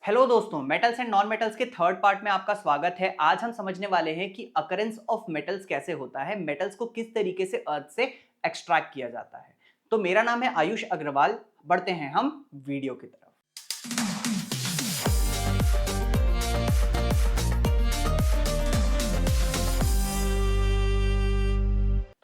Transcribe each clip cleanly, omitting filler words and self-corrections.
Hello दोस्तों, metals and non metals के third part में आपका स्वागत है। आज हम समझने वाले हैं कि अकरेंस ऑफ मेटल्स कैसे होता है, मेटल्स को किस तरीके से अर्थ से एक्सट्रैक्ट किया जाता है। तो मेरा नाम है आयुष अग्रवाल। बढ़ते हैं हम वीडियो की तरफ।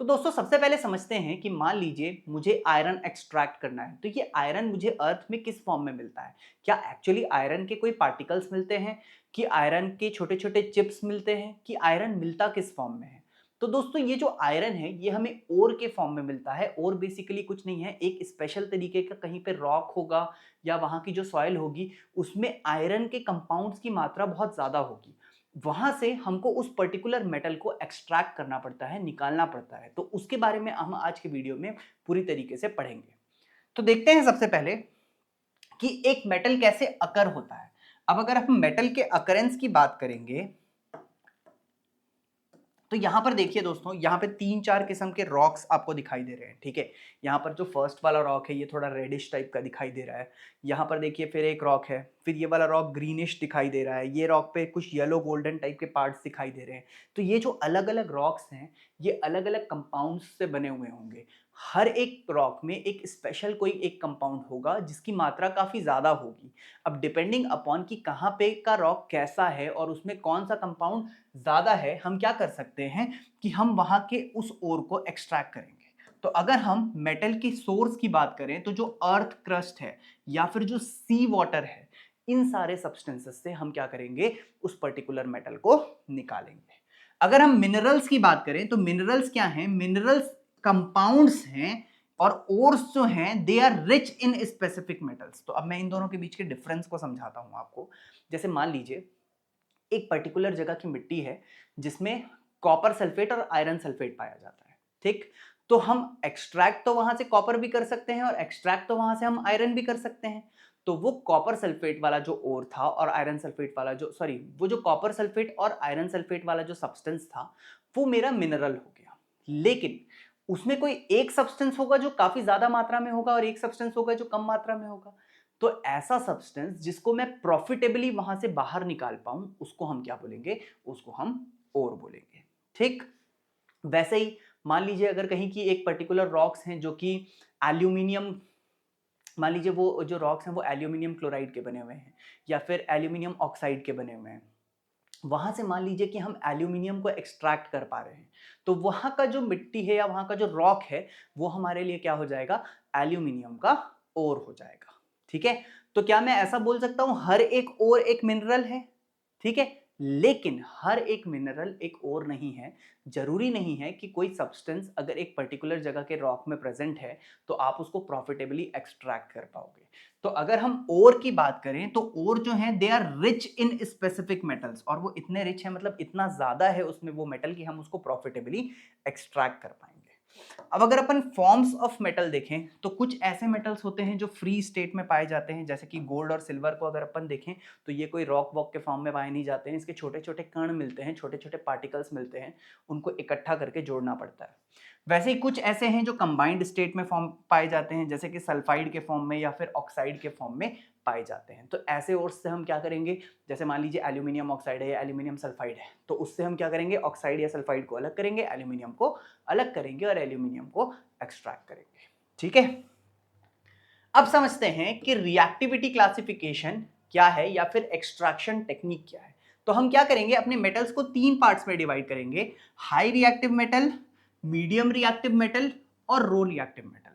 तो दोस्तों सबसे पहले समझते हैं कि मान लीजिए मुझे आयरन एक्सट्रैक्ट करना है, तो ये आयरन मुझे अर्थ में किस फॉर्म में मिलता है। क्या एक्चुअली आयरन के कोई पार्टिकल्स मिलते हैं, कि आयरन के छोटे छोटे चिप्स मिलते हैं, कि आयरन मिलता किस फॉर्म में है। तो दोस्तों ये जो आयरन है ये हमें ओर के फॉर्म में मिलता है। ओर बेसिकली कुछ नहीं है, एक स्पेशल तरीके का कहीं पे रॉक होगा या वहाँ की जो सॉइल होगी उसमें आयरन के कंपाउंड्स की मात्रा बहुत ज़्यादा होगी। वहां से हमको उस पर्टिकुलर मेटल को एक्सट्रैक्ट करना पड़ता है, निकालना पड़ता है। तो उसके बारे में हम आज के वीडियो में पूरी तरीके से पढ़ेंगे। तो देखते हैं सबसे पहले कि एक मेटल कैसे अकर होता है। अब अगर हम मेटल के अकरेंस की बात करेंगे तो यहां पर देखिए दोस्तों, यहां पे तीन चार किस्म के रॉक्स आपको दिखाई दे रहे हैं। ठीक है, यहां पर जो फर्स्ट वाला रॉक है ये थोड़ा रेडिश टाइप का दिखाई दे रहा है। यहां पर देखिए फिर एक रॉक है, फिर ये वाला रॉक ग्रीनिश दिखाई दे रहा है। ये रॉक पे कुछ येलो गोल्डन टाइप के पार्ट्स दिखाई दे रहे हैं। तो ये जो अलग अलग रॉक्स हैं ये अलग अलग कंपाउंड्स से बने हुए होंगे। हर एक रॉक में एक स्पेशल कोई एक कंपाउंड होगा जिसकी मात्रा काफी ज्यादा होगी। अब डिपेंडिंग अपॉन कि कहाँ पे का रॉक कैसा है और उसमें कौन सा कंपाउंड ज़्यादा है, हम क्या कर सकते हैं कि हम वहाँ के उस ओर को एक्सट्रैक्ट करेंगे। तो अगर हम मेटल की सोर्स की बात करें तो जो अर्थ क्रस्ट है या फिर जो सी वाटर है, इन सारे सब्सटेंसेस से हम क्या करेंगे, उस पर्टिकुलर मेटल को निकालेंगे। अगर हम मिनरल्स की बात करें तो मिनरल्स क्या हैं, मिनरल्स कंपाउंड्स हैं और ओर्स जो हैं they are rich in specific metals. तो अब मैं इन दोनों के बीच के डिफरेंस को समझाता हूं आपको। जैसे मान लीजिए एक पर्टिकुलर जगह की मिट्टी है जिसमें कॉपर सल्फेट और आयरन सल्फेट पाया जाता है। ठीक, तो हम एक्सट्रैक्ट तो वहां से कॉपर भी कर सकते हैं और एक्सट्रैक्ट तो वहां से हम आयरन भी कर सकते हैं। तो वो कॉपर सल्फेट वाला जो ओर था और आयरन सल्फेट वाला जो सॉरी वो जो कॉपर सल्फेट और आयरन सल्फेट वाला जो सब्सटेंस था वो मेरा मिनरल हो गया। लेकिन उसमें कोई एक सब्सटेंस होगा जो काफी ज्यादा मात्रा में होगा और एक सब्सटेंस होगा जो कम मात्रा में होगा। तो ऐसा सब्सटेंस जिसको मैं प्रॉफिटेबली वहां से बाहर निकाल पाऊं उसको हम क्या बोलेंगे, उसको हम ओर बोलेंगे। ठीक, वैसे ही मान लीजिए अगर कहीं की एक पर्टिकुलर रॉक्स हैं जो कि एल्यूमिनियम, मान लीजिए वो जो रॉक्स हैं वो एल्यूमिनियम क्लोराइड के बने हुए हैं या फिर एल्यूमिनियम ऑक्साइड के बने हुए हैं। वहां से मान लीजिए कि हम एल्यूमिनियम को एक्सट्रैक्ट कर पा रहे हैं, तो वहां का जो मिट्टी है या वहां का जो रॉक है वो हमारे लिए क्या हो जाएगा, एल्यूमिनियम का ओर हो जाएगा। ठीक है, तो क्या मैं ऐसा बोल सकता हूं हर एक ओर एक मिनरल है। ठीक है, लेकिन हर एक मिनरल एक ओर नहीं है। जरूरी नहीं है कि कोई सब्सटेंस अगर एक पर्टिकुलर जगह के रॉक में प्रेजेंट है तो आप उसको प्रॉफिटेबली एक्सट्रैक्ट कर पाओगे। तो अगर हम ओर की बात करें तो ओर जो है they are rich in specific metals, और वो इतने रिच है मतलब इतना ज्यादा है उसमें वो मेटल कि हम उसको प्रॉफिटेबली एक्सट्रैक्ट कर पाएंगे। अब अगर अपन फॉर्म्स ऑफ मेटल देखें तो कुछ ऐसे मेटल्स होते हैं जो फ्री स्टेट में पाए जाते हैं, जैसे कि गोल्ड और सिल्वर को अगर अपन देखें तो ये कोई रॉक वॉक के फॉर्म में पाए नहीं जाते हैं। इसके छोटे छोटे कण मिलते हैं, छोटे छोटे पार्टिकल्स मिलते हैं, उनको इकट्ठा करके जोड़ना पड़ता है। वैसे ही कुछ ऐसे हैं जो कंबाइंड स्टेट में फॉर्म पाए जाते हैं, जैसे कि सल्फाइड के फॉर्म में या फिर ऑक्साइड के फॉर्म में पाए जाते हैं। तो ऐसे ओर्स से हम क्या करेंगे, जैसे मान लीजिए एल्यूमिनियम ऑक्साइड है या एल्यूमिनियम सल्फाइड है, तो उससे हम क्या करेंगे, ऑक्साइड या सल्फाइड को अलग करेंगे, एल्यूमिनियम को अलग करेंगे और एल्यूमिनियम को एक्सट्रैक्ट करेंगे। ठीक है, अब समझते हैं कि रिएक्टिविटी क्लासिफिकेशन क्या है या फिर एक्सट्रैक्शन टेक्निक क्या है। तो हम क्या करेंगे, अपने मेटल्स को तीन पार्ट्स में डिवाइड करेंगे, high reactive metal, medium reactive metal और low reactive metal.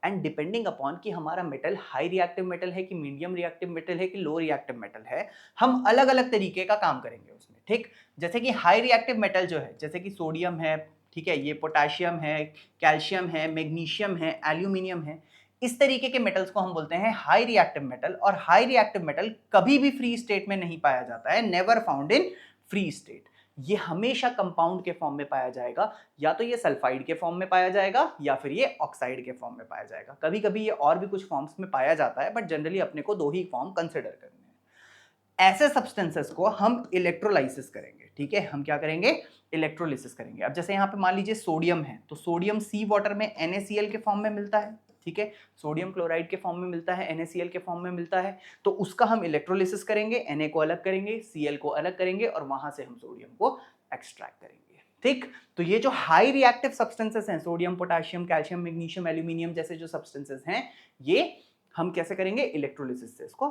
And depending upon कि हमारा मेटल हाई रिएक्टिव मेटल है कि मीडियम रिएक्टिव मेटल है कि लो रिएक्टिव मेटल है, हम अलग अलग तरीके का काम करेंगे उसमें। ठीक, जैसे कि हाई रिएक्टिव मेटल जो है, जैसे कि सोडियम है, ठीक है, ये पोटेशियम है, कैल्शियम है, मैग्नीशियम है, एल्यूमिनियम है, इस तरीके के मेटल्स को हम बोलते हैं हाई रिएक्टिव मेटल। और हाई रिएक्टिव मेटल कभी भी फ्री स्टेट में नहीं पाया जाता है, never found in free state. ये हमेशा कंपाउंड के फॉर्म में पाया जाएगा, या तो ये सल्फाइड के फॉर्म में पाया जाएगा या फिर ये ऑक्साइड के फॉर्म में पाया जाएगा। कभी कभी ये और भी कुछ फॉर्म्स में पाया जाता है, बट जनरली अपने को दो ही फॉर्म कंसिडर करने हैं। ऐसे सब्सटेंसेस को हम इलेक्ट्रोलाइसिस करेंगे। ठीक है, हम क्या करेंगे, इलेक्ट्रोलिसिस करेंगे। अब जैसे यहाँ पे मान लीजिए सोडियम है, तो सोडियम सी वाटर में NaCl के फॉर्म में मिलता है। ठीक है, सोडियम क्लोराइड के फॉर्म में मिलता है, NaCl के फॉर्म में मिलता है, तो उसका हम इलेक्ट्रोलिसिस करेंगे, Na को अलग करेंगे, Cl को अलग करेंगे और वहां से हम सोडियम को एक्सट्रैक्ट करेंगे। ठीक, तो ये जो हाई रिएक्टिव सब्सटेंसेस हैं, sodium, potassium, calcium, magnesium, aluminium जैसे जो सब्सटेंसेस हैं, ये हम कैसे करेंगे, इलेक्ट्रोलिसिस से इसको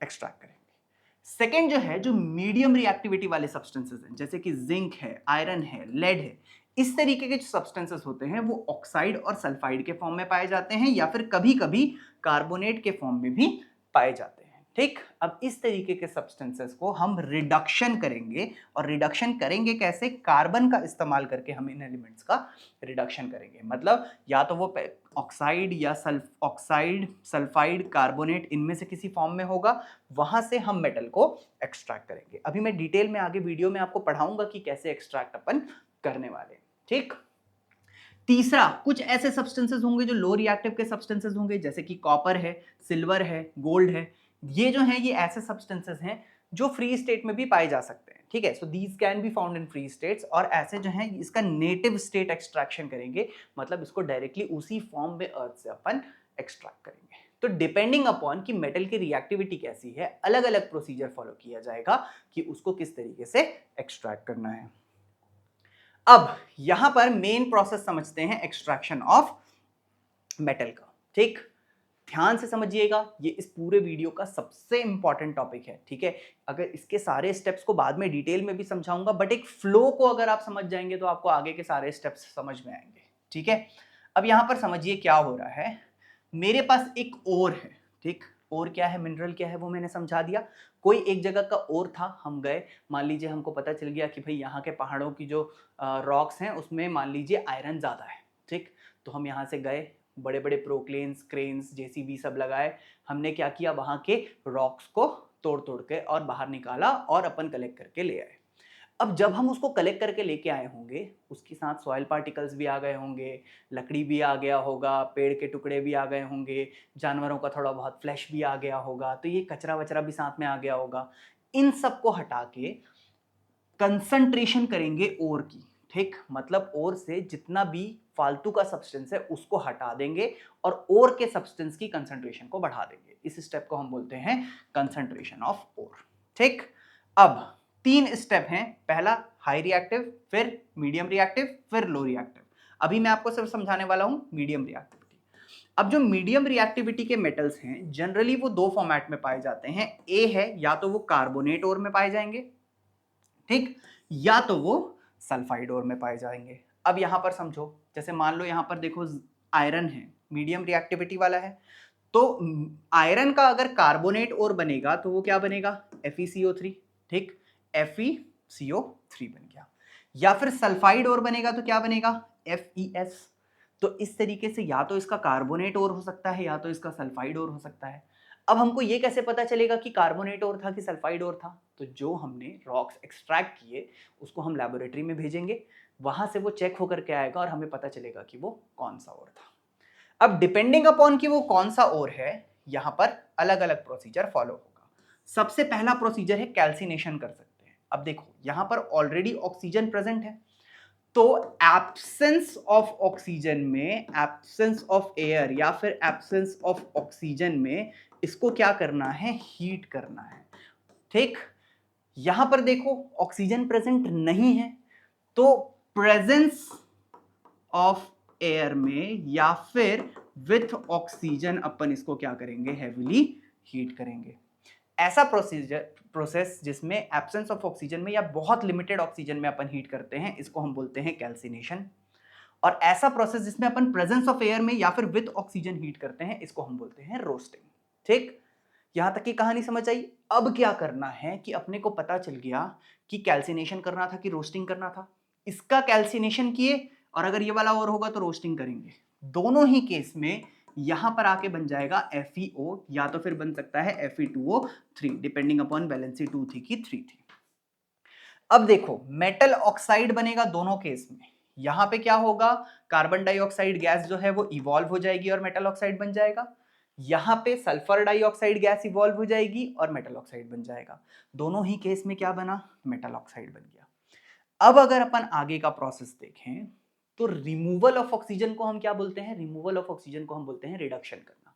एक्सट्रैक्ट करेंगे। सेकेंड जो है, जो मीडियम रिएक्टिविटी वाले सब्सटेंसेस हैं, जैसे कि जिंक है, आयरन है, लेड है, इस तरीके के जो सब्सटेंसेस होते हैं वो ऑक्साइड और सल्फाइड के फॉर्म में पाए जाते हैं या फिर कभी कभी कार्बोनेट के फॉर्म में भी पाए जाते हैं। ठीक, अब इस तरीके के सब्सटेंसेस को हम रिडक्शन करेंगे, और रिडक्शन करेंगे कैसे, कार्बन का इस्तेमाल करके हम इन एलिमेंट्स का रिडक्शन करेंगे। मतलब या तो वो ऑक्साइड या ऑक्साइड, सल्फाइड, कार्बोनेट, इनमें से किसी फॉर्म में होगा, वहां से हम मेटल को एक्सट्रैक्ट करेंगे। अभी मैं डिटेल में आगे वीडियो में आपको पढ़ाऊंगा कि कैसे एक्सट्रैक्ट अपन करने वाले। ठीक, तीसरा, कुछ ऐसे सब्सटेंसेस होंगे जो लो रिएक्टिव के सब्सटेंसेस होंगे, जैसे कि कॉपर है, सिल्वर है, गोल्ड है। ये जो है, ये ऐसे सब्सटेंसेस हैं जो फ्री स्टेट में भी पाए जा सकते हैं। ठीक है, so these can be found in free states, और ऐसे जो है इसका नेटिव स्टेट एक्सट्रैक्शन करेंगे, मतलब इसको डायरेक्टली उसी फॉर्म में अर्थ से अपन एक्सट्रैक्ट करेंगे। तो डिपेंडिंग अपॉन कि मेटल की रिएक्टिविटी कैसी है, अलग अलग प्रोसीजर फॉलो किया जाएगा कि उसको किस तरीके से एक्सट्रैक्ट करना है। अब यहां पर मेन प्रोसेस समझते हैं एक्सट्रैक्शन ऑफ मेटल का। ठीक, ध्यान से समझिएगा, ये इस पूरे वीडियो का सबसे इंपॉर्टेंट टॉपिक है। ठीक है, अगर इसके सारे स्टेप्स को बाद में डिटेल में भी समझाऊंगा, बट एक फ्लो को अगर आप समझ जाएंगे तो आपको आगे के सारे स्टेप्स समझ में आएंगे। ठीक है, अब यहां पर समझिए क्या हो रहा है। मेरे पास एक ओर है। ठीक, ओर क्या है, मिनरल क्या है, वो मैंने समझा दिया। कोई एक जगह का ओर था, हम गए, मान लीजिए हमको पता चल गया कि भाई यहाँ के पहाड़ों की जो रॉक्स हैं उसमें मान लीजिए आयरन ज़्यादा है। ठीक, तो हम यहाँ से गए, बड़े बड़े प्रोक्लेन्स, क्रेन्स, जेसीबी सब लगाए, हमने क्या किया, वहाँ के रॉक्स को तोड़ तोड़ के और बाहर निकाला और अपन कलेक्ट करके ले आए। अब जब हम उसको कलेक्ट करके लेके आए होंगे, उसके साथ सॉइल पार्टिकल्स भी आ गए होंगे, लकड़ी भी आ गया होगा, पेड़ के टुकड़े भी आ गए होंगे, जानवरों का थोड़ा बहुत फ्लैश भी आ गया होगा, तो ये कचरा वचरा भी साथ में आ गया होगा। इन सब को हटा के कंसंट्रेशन करेंगे ओर की। ठीक, मतलब ओर से जितना भी फालतू का सब्सटेंस है उसको हटा देंगे और ओर के सब्सटेंस की कंसंट्रेशन को बढ़ा देंगे। इस स्टेप को हम बोलते हैं कंसंट्रेशन ऑफ ओर। ठीक, अब 3 स्टेप हैं, पहला हाई रिएक्टिव, फिर मीडियम रिएक्टिव, फिर लो रिएक्टिव। अभी मैं आपको सिर्फ समझाने वाला हूं मीडियम रिएक्टिविटी। अब जो मीडियम रिएक्टिविटी के मेटल्स हैं, जनरली वो 2 फॉर्मेट में पाए जाते हैं। ए है, या तो वो कार्बोनेट ओर में पाए जाएंगे, ठीक, या तो वो सल्फाइड ओर में पाए जाएंगे। अब यहां पर समझो, जैसे मान लो यहां पर देखो आयरन है, मीडियम रिएक्टिविटी वाला है, तो आयरन का अगर कार्बोनेट ओर बनेगा तो वो क्या बनेगा, FeCO3। ठीक, FeCO3 बन गया। या फिर सल्फाइड ओर बनेगा तो क्या बनेगा, FeS। तो इस तरीके से या तो इसका कार्बोनेट ओर हो सकता है या तो इसका सल्फाइड ओर हो सकता है। अब हमको ये कैसे पता चलेगा कि कार्बोनेट ओर था कि सल्फाइड ओर था, तो जो हमने रॉक्स एक्सट्रैक्ट किए उसको हम लेबोरेटरी में भेजेंगे, वहां से वो चेक होकर के आएगा और हमें पता चलेगा कि वो कौन सा ओर था। अब डिपेंडिंग अपॉन कि वो कौन सा ओर है, यहां पर अलग अलग प्रोसीजर फॉलो होगा। सबसे पहला प्रोसीजर है कैल्सिनेशन कर सकते हैं। अब देखो यहां पर ऑलरेडी ऑक्सीजन प्रेजेंट है, तो एब्सेंस ऑफ ऑक्सीजन में, एब्सेंस ऑफ एयर या फिर एब्सेंस ऑफ ऑक्सीजन में इसको क्या करना है, हीट करना है। ठीक, यहां पर देखो ऑक्सीजन प्रेजेंट नहीं है, तो प्रेजेंस ऑफ एयर में या फिर विथ ऑक्सीजन अपन इसको क्या करेंगे, हेवीली हीट करेंगे। ऐसा प्रोसेस जिसमें एब्सेंस ऑफ ऑक्सीजन में या बहुत लिमिटेड ऑक्सीजन में अपन हीट करते हैं, इसको हम बोलते हैं कैल्सिनेशन। और ऐसा प्रोसेस जिसमें अपन प्रेजेंस ऑफ एयर में या फिर विद ऑक्सीजन हीट करते हैं, इसको हम बोलते हैं रोस्टिंग। ठीक, यहां तक की कहानी समझ आई। अब क्या करना है कि अपने को पता चल गया कि कैल्सिनेशन करना था कि रोस्टिंग करना था। इसका कैल्सिनेशन किए, और अगर ये वाला और होगा तो रोस्टिंग करेंगे। दोनों ही केस में यहां पर आके बन जाएगा FeO, या तो फिर बन सकता है Fe2O3, डिपेंडिंग अपॉन वैलेंसी 2 थी कि 3 थी। अब देखो मेटल ऑक्साइड बनेगा दोनों केस में। यहां पे क्या होगा, कार्बन डाइऑक्साइड गैस जो है वो इवॉल्व हो जाएगी और मेटल ऑक्साइड बन जाएगा। यहां पे सल्फर डाइऑक्साइड गैस इवॉल्व हो जाएगी और मेटल ऑक्साइड बन जाएगा। दोनों ही केस में क्या बना, मेटल ऑक्साइड बन गया। अब अगर अपन आगे का प्रोसेस देखें, तो रिमूवल ऑफ ऑक्सीजन को हम क्या बोलते हैं? रिमूवल ऑफ ऑक्सीजन को हम बोलते हैं रिडक्शन करना।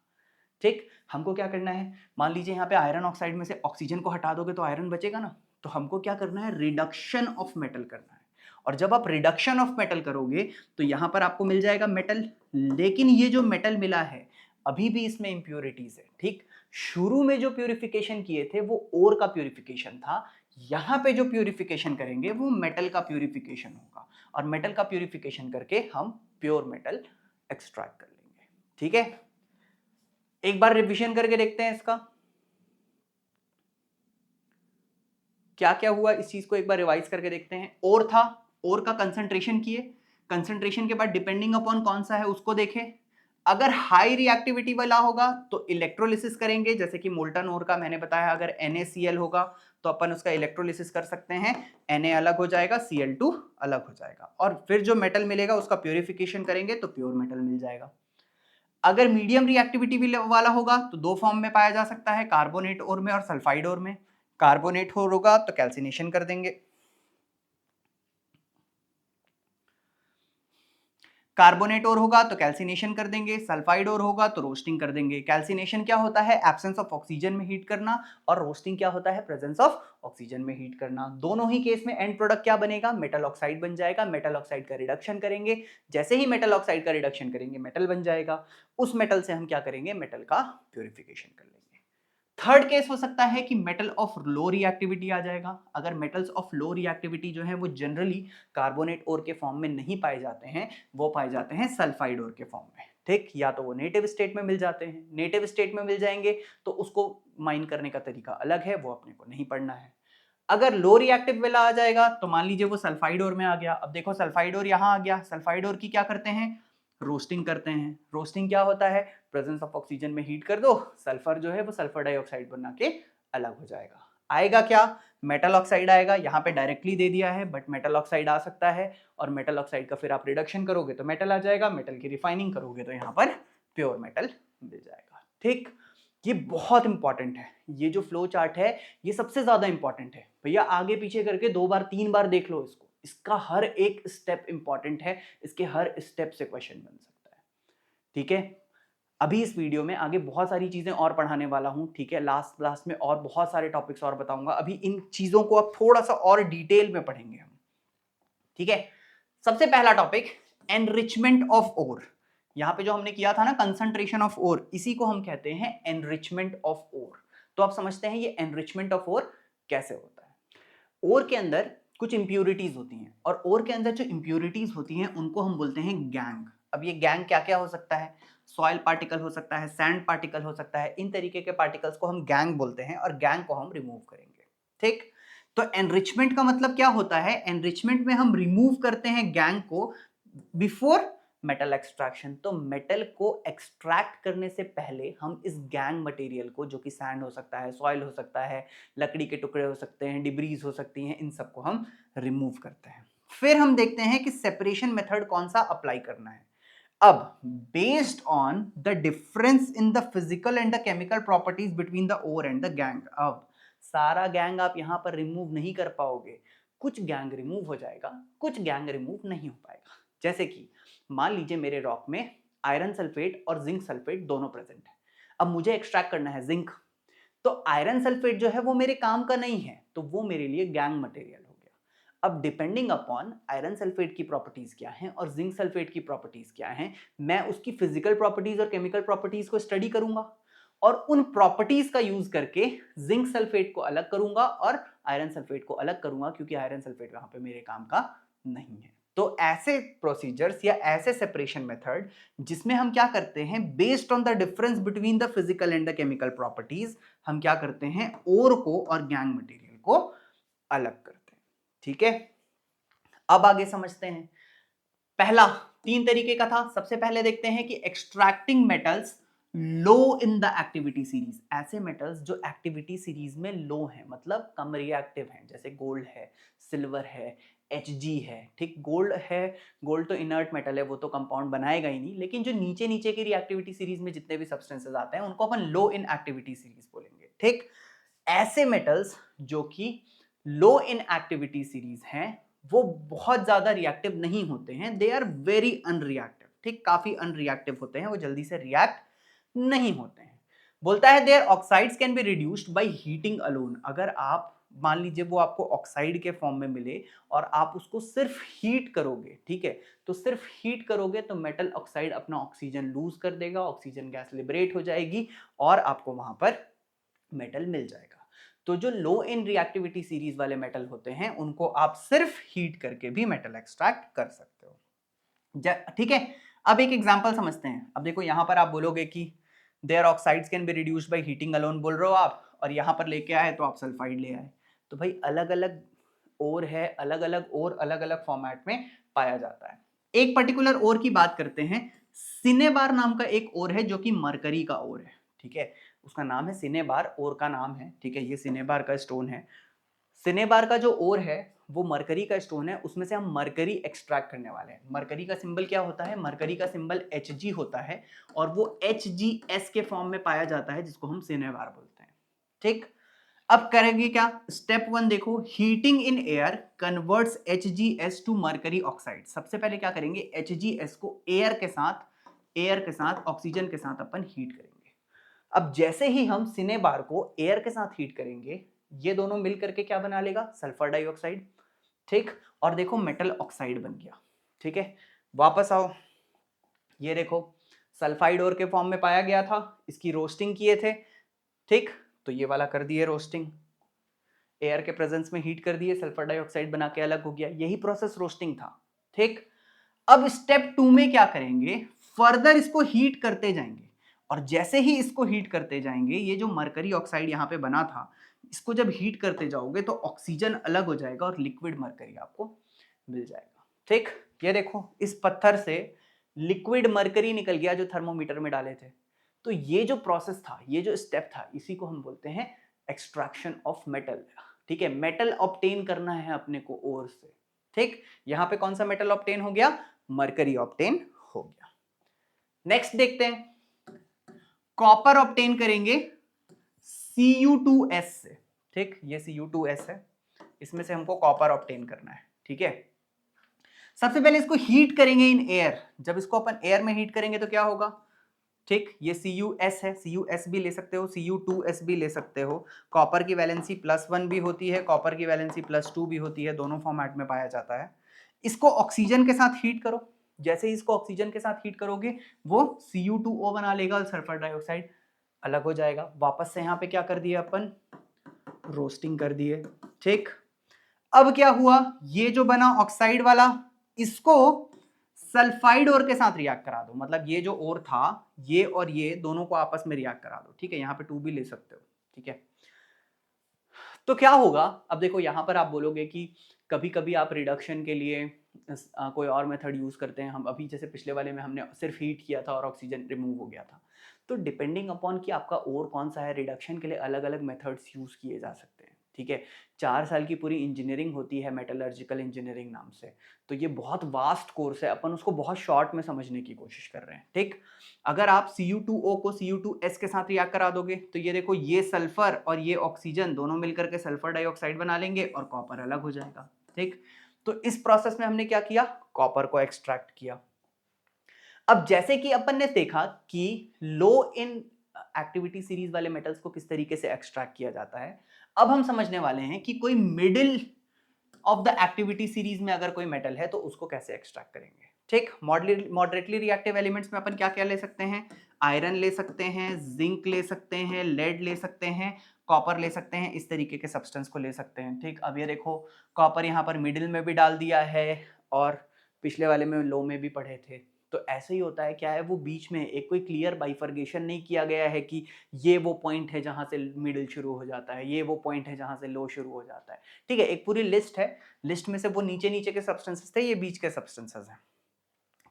ठीक, हमको क्या करना है, मान लीजिए यहाँ पे आयरन ऑक्साइड में से ऑक्सीजन को हटा दोगे तो आयरन बचेगा ना, तो हमको क्या करना है, रिडक्शन ऑफ मेटल करना है। और जब आप रिडक्शन ऑफ मेटल करोगे तो यहाँ पर आपको मिल जाएगा मेटल, लेकिन ये जो मेटल मिला है अभी भी इसमें इंप्योरिटीज है। ठीक, शुरू में जो प्यूरिफिकेशन किए थे वो ओर का प्यूरिफिकेशन था, यहाँ पे जो प्यूरिफिकेशन करेंगे वो मेटल का प्यूरिफिकेशन होगा, और मेटल का प्यूरिफिकेशन करके हम प्योर मेटल एक्सट्रैक्ट कर लेंगे। ठीक है, एक बार रिविजन करके देखते हैं इसका क्या क्या हुआ, इस चीज को एक बार रिवाइज करके देखते हैं। ओर था, ओर का कंसंट्रेशन किए, कंसंट्रेशन के बाद डिपेंडिंग अपॉन कौन सा है उसको देखें। अगर हाई रिएक्टिविटी वाला होगा तो इलेक्ट्रोलिसिस करेंगे, जैसे कि मोल्टन ओर का मैंने बताया, अगर NaCl होगा तो अपन उसका इलेक्ट्रोलिसिस कर सकते हैं, Na अलग हो जाएगा, Cl2 अलग हो जाएगा, और फिर जो मेटल मिलेगा उसका प्यूरिफिकेशन करेंगे तो प्योर मेटल मिल जाएगा। अगर मीडियम रिएक्टिविटी वाला होगा तो दो फॉर्म में पाया जा सकता है, कार्बोनेट ओर में और सल्फाइड ओर में। कार्बोनेट ओर होगा तो कैल्सिनेशन कर देंगे, कार्बोनेट ओर होगा तो कैल्सिनेशन कर देंगे, सल्फाइड ओर होगा तो रोस्टिंग कर देंगे। कैल्सिनेशन क्या होता है, एब्सेंस ऑफ ऑक्सीजन में हीट करना, और रोस्टिंग क्या होता है, प्रेजेंस ऑफ ऑक्सीजन में हीट करना। दोनों ही केस में एंड प्रोडक्ट क्या बनेगा, मेटल ऑक्साइड बन जाएगा। मेटल ऑक्साइड का रिडक्शन करेंगे, जैसे ही मेटल ऑक्साइड का रिडक्शन करेंगे मेटल बन जाएगा। उस मेटल से हम क्या करेंगे, मेटल का प्यूरिफिकेशन कर लेंगे। थर्ड केस हो सकता है कि मेटल ऑफ लो रिएक्टिविटी आ जाएगा। अगर मेटल्स ऑफ लो रिएक्टिविटी जो है वो जनरली कार्बोनेट ओर के फॉर्म में नहीं पाए जाते हैं, वो पाए जाते हैं सल्फाइड ओर के फॉर्म में। ठीक, या तो वो नेटिव स्टेट में मिल जाते हैं, नेटिव स्टेट में मिल जाएंगे तो उसको माइन करने का तरीका अलग है, वो अपने को नहीं पढ़ना है। अगर लो रिएक्टिव वाला आ जाएगा तो मान लीजिए वो सल्फाइड ओर में आ गया। अब देखो सल्फाइड ओर यहाँ आ गया, सल्फाइड ओर की क्या करते हैं, रोस्टिंग करते हैं। रोस्टिंग क्या होता है, प्रेजेंस ऑफ ऑक्सीजन में हीट कर दो, सल्फर जो है वो सल्फर डाइऑक्साइड बना के अलग हो जाएगा। आएगा क्या, मेटल ऑक्साइड आएगा। यहाँ पे डायरेक्टली दे दिया है बट मेटल ऑक्साइड आ सकता है, और मेटल ऑक्साइड का फिर आप रिडक्शन करोगे तो मेटल आ जाएगा, मेटल की रिफाइनिंग करोगे तो यहाँ पर प्योर मेटल मिल जाएगा। ठीक, ये बहुत इंपॉर्टेंट है, ये जो फ्लो चार्ट है ये सबसे ज्यादा इंपॉर्टेंट है भैया। आगे पीछे करके 2 बार 3 बार देख लो इसको, इसका हर एक स्टेप इंपॉर्टेंट है, इसके हर स्टेप से क्वेश्चन बन सकता है। ठीक है, अभी इस वीडियो में आगे बहुत सारी चीजें और पढ़ाने वाला हूं। ठीक है, लास्ट में और बहुत सारे टॉपिक्स और बताऊंगा। अभी इन चीजों को अब थोड़ा सा और डिटेल में पढ़ेंगे हम। ठीक है, सबसे पहला टॉपिक एनरिचमेंट ऑफ ओर। यहां पे जो हमने किया था ना कंसंट्रेशन ऑफ ओर, इसी को हम कहते हैं एनरिचमेंट ऑफ ओर। तो आप समझते हैं ये एनरिचमेंट ऑफ ओर कैसे होता है। ओर के अंदर कुछ इंप्यूरिटीज होती हैं, और ओर के अंदर जो इंप्यूरिटीज होती हैं उनको हम बोलते हैं गैंग। अब ये गैंग क्या क्या हो सकता है, सॉइल पार्टिकल हो सकता है, सैंड पार्टिकल हो सकता है, इन तरीके के पार्टिकल्स को हम गैंग बोलते हैं, और गैंग को हम रिमूव करेंगे। ठीक, तो एनरिचमेंट का मतलब क्या होता है, एनरिचमेंट में हम रिमूव करते हैं गैंग को बिफोर मेटल एक्सट्रैक्शन। तो मेटल को एक्सट्रैक्ट करने से पहले हम इस गैंग मटेरियल को, जो कि सैंड हो सकता है, सॉइल हो सकता है, लकड़ी के टुकड़े हो सकते हैं, डिब्रीज हो सकती हैं, इन सबको हम रिमूव करते हैं। फिर हम देखते हैं कि सेपरेशन मेथड कौन सा अप्लाई करना है। अब based on the difference in the physical and the chemical properties between the ore and the gangue. अब सारा गैंग आप यहां पर रिमूव नहीं कर पाओगे, कुछ गैंग रिमूव हो जाएगा, कुछ गैंग रिमूव नहीं हो पाएगा। जैसे कि मान लीजिए मेरे रॉक में आयरन सल्फेट और जिंक सल्फेट दोनों प्रेजेंट है। अब मुझे एक्सट्रैक्ट करना है जिंक, तो आयरन सल्फेट जो है वो मेरे काम का नहीं है, तो वो मेरे लिए गैंग मटेरियल हो गया। अब डिपेंडिंग अपॉन आयरन सल्फेट की प्रॉपर्टीज क्या हैं और जिंक सल्फेट की प्रॉपर्टीज क्या हैं, मैं उसकी फिजिकल प्रॉपर्टीज और केमिकल प्रॉपर्टीज को स्टडी करूंगा, और उन प्रॉपर्टीज का यूज करके जिंक सल्फेट को अलग करूंगा और आयरन सल्फेट को अलग करूंगा, क्योंकि आयरन सल्फेट वहां पे मेरे काम का नहीं है। तो ऐसे प्रोसीजर्स या ऐसे सेपरेशन मेथड जिसमें हम क्या करते हैं, based on the difference between the physical and the chemical properties, हम क्या करते हैं, ओर को और गैंग मटेरियल को अलग करते हैं। ठीक है, अब आगे समझते हैं। पहला 3 तरीके का था। सबसे पहले देखते हैं कि extracting metals low in the activity series. ऐसे मेटल्स जो एक्टिविटी सीरीज में लो हैं, मतलब कम रिएक्टिव हैं, जैसे गोल्ड है, सिल्वर है, Hg है। ठीक, गोल्ड है, गोल्ड तो इनर्ट मेटल है, वो तो कंपाउंड बनाएगा ही नहीं, लेकिन जो नीचे नीचे की रिएक्टिविटी सीरीज में जितने भी सब्सटेंसेस आते हैं उनको अपन लो इन एक्टिविटी सीरीज बोलेंगे। ठीक, ऐसे मेटल्स जो कि लो इन एक्टिविटी सीरीज हैं वो बहुत ज्यादा रिएक्टिव नहीं होते हैं, दे आर वेरी अनरिएक्टिव, ठीक, काफी अनरिएक्टिव होते हैं, वो जल्दी से रिएक्ट नहीं होते हैं। बोलता है their oxides can be reduced by heating alone. अगर आप मान लीजिए वो आपको ऑक्साइड के फॉर्म में मिले और आप उसको सिर्फ हीट करोगे, ठीक है, तो सिर्फ हीट करोगे तो मेटल ऑक्साइड अपना ऑक्सीजन लूज कर देगा, ऑक्सीजन गैस लिबरेट हो जाएगी और आपको वहां पर मेटल मिल जाएगा। तो जो लो इन रिएक्टिविटी सीरीज वाले मेटल होते हैं उनको आप सिर्फ हीट करके भी मेटल एक्सट्रैक्ट कर सकते हो, ठीक है। अब एक एग्जांपल समझते हैं। अब देखो यहां पर आप बोलोगे कि their oxides can be reduced by heating alone बोल रहे हो आप, और यहां पर लेके आए तो आप सल्फाइड ले आए। तो भाई अलग अलग ओर है, अलग अलग ओर अलग अलग फॉर्मेट में पाया जाता है। एक पर्टिकुलर ओर की बात करते हैं, सिनेबार नाम का एक ओर है जो कि मरकरी का ओर है, ठीक है, उसका नाम है सिनेबार, ओर का नाम है, ठीक है, ये सिनेबार का स्टोन है। सिनेबार का जो ओर है वो मरकरी का स्टोन है, उसमें से हम मरकरी एक्सट्रैक्ट करने वाले हैं। मरकरी का सिंबल क्या होता है? मरकरी का सिंबल Hg होता है और वो HgS के फॉर्म में पाया जाता है जिसको हम सिनेबार बोलते हैं, ठीक। अब करेंगे क्या? स्टेप 1 देखो, heating in air converts HgS to mercury oxide. सबसे पहले क्या करेंगे, HgS को एयर के साथ ऑक्सीजन के साथ अपन हीट करेंगे। अब जैसे ही हम सिनेबार को एयर के साथ हीट करेंगे, ये दोनों मिल करके क्या बना लेगा? सल्फर डाइऑक्साइड, ठीक। और देखो मेटल ऑक्साइड बन गया, ठीक है। वापस आओ, ये देखो सल्फाइड ओर के फॉर्म में पाया गया था, इसकी रोस्टिंग किए थे, ठीक, तो ये वाला कर दिए रोस्टिंग, एयर के प्रेजेंस में हीट कर दिए, सल्फर डाइऑक्साइड बना के अलग हो गया, यही प्रोसेस रोस्टिंग था, ठीक। अब स्टेप 2 में क्या करेंगे, फर्दर इसको हीट करते जाएंगे, और जैसे ही इसको हीट करते जाएंगे, ये जो मरकरी ऑक्साइड यहां पे बना था, इसको जब हीट करते जाओगे तो ऑक्सीजन अलग हो जाएगा और लिक्विड मरकरी आपको मिल जाएगा, ठीक। ये देखो इस पत्थर से लिक्विड मरकरी निकल गया जो थर्मोमीटर में डाले थे। तो ये जो प्रोसेस था, ये जो स्टेप था, इसी को हम बोलते हैं एक्सट्रैक्शन ऑफ मेटल, ठीक है। मेटल ऑब्टेन करना है अपने को ओर से, ठीक। यहां पे कौन सा मेटल ऑब्टेन हो गया? मरकरी ऑब्टेन हो गया। नेक्स्ट देखते हैं, कॉपर ऑब्टेन करेंगे Cu2s से, ठीक, ये Cu2s है, इसमें से हमको कॉपर ऑब्टेन करना है, ठीक है। सबसे पहले इसको हीट करेंगे इन एयर। जब इसको अपन एयर में हीट करेंगे तो क्या होगा, ठीक, ये Cus है, Cus भी ले सकते हो, Cu2s भी ले सकते हो। कॉपर की वैलेंसी +1 भी होती है, कॉपर की वैलेंसी +2 भी होती है, दोनों फॉर्मेट में पाया जाता है। इसको ऑक्सीजन के साथ हीट करो, जैसे ही इसको ऑक्सीजन के साथ हीट करोगे वो Cu2O बना लेगा और सल्फर डाइऑक्साइड अलग हो जाएगा। वापस से यहाँ पे क्या कर दिए अपन, रोस्टिंग कर दिए, ठीक। अब क्या हुआ, ये जो बना ऑक्साइड वाला, इसको सल्फाइड ओर के साथ रिएक्ट करा दो, मतलब ये जो ओर था, ये और ये दोनों को आपस में रिएक्ट करा दो, ठीक है। यहाँ पे 2 भी ले सकते हो, ठीक है। तो क्या होगा, अब देखो यहां पर आप बोलोगे कि कभी कभी आप रिडक्शन के लिए कोई और मेथड यूज करते हैं। हम अभी जैसे पिछले वाले में हमने सिर्फ हीट किया था और ऑक्सीजन रिमूव हो गया था। तो डिपेंडिंग अपॉन कि आपका ओर कौन सा है, रिडक्शन के लिए अलग अलग मेथड्स यूज किए जा सकते हैं, ठीक है। 4 साल की पूरी इंजीनियरिंग होती है मेटलर्जिकल इंजीनियरिंग नाम से। तो ये बहुत वास्ट कोर्स है, अपन उसको बहुत शॉर्ट में समझने की कोशिश कर रहे हैं, ठीक। अगर आप Cu2O को Cu2S के साथ रिएक्ट करा दोगे तो ये देखो, ये सल्फर और ये ऑक्सीजन दोनों मिलकर के सल्फर डाइऑक्साइड बना लेंगे और कॉपर अलग हो जाएगा, ठीक। तो इस प्रोसेस में हमने क्या किया, कॉपर को एक्सट्रैक्ट किया। अब जैसे कि अपन ने देखा कि लो इन एक्टिविटी सीरीज वाले मेटल्स को किस तरीके से एक्सट्रैक्ट किया जाता है, अब हम समझने वाले हैं कि कोई middle of the activity series में अगर कोई मेटल है तो उसको कैसे एक्सट्रैक्ट करेंगे, ठीक। मॉडरेटली रिएक्टिव एलिमेंट्स में अपन क्या क्या ले सकते हैं, आयरन ले सकते हैं, जिंक ले सकते हैं, लेड ले सकते हैं, कॉपर ले सकते हैं, इस तरीके के सब्सटेंस को ले सकते हैं, ठीक। अब ये देखो कॉपर यहाँ पर मिडिल में भी डाल दिया है और पिछले वाले में लो में भी पढ़े थे। तो ऐसे ही होता है, क्या है, वो बीच में एक कोई क्लियर बाइफर्गेशन नहीं किया गया है कि ये वो पॉइंट है जहां से मिडिल शुरू हो जाता है, ये वो पॉइंट है जहां से लो शुरू हो जाता है, ठीक है। एक पूरी लिस्ट है, लिस्ट में से वो नीचे नीचे के सब्सटेंसेस थे, ये बीच के सब्सटेंसेस हैं।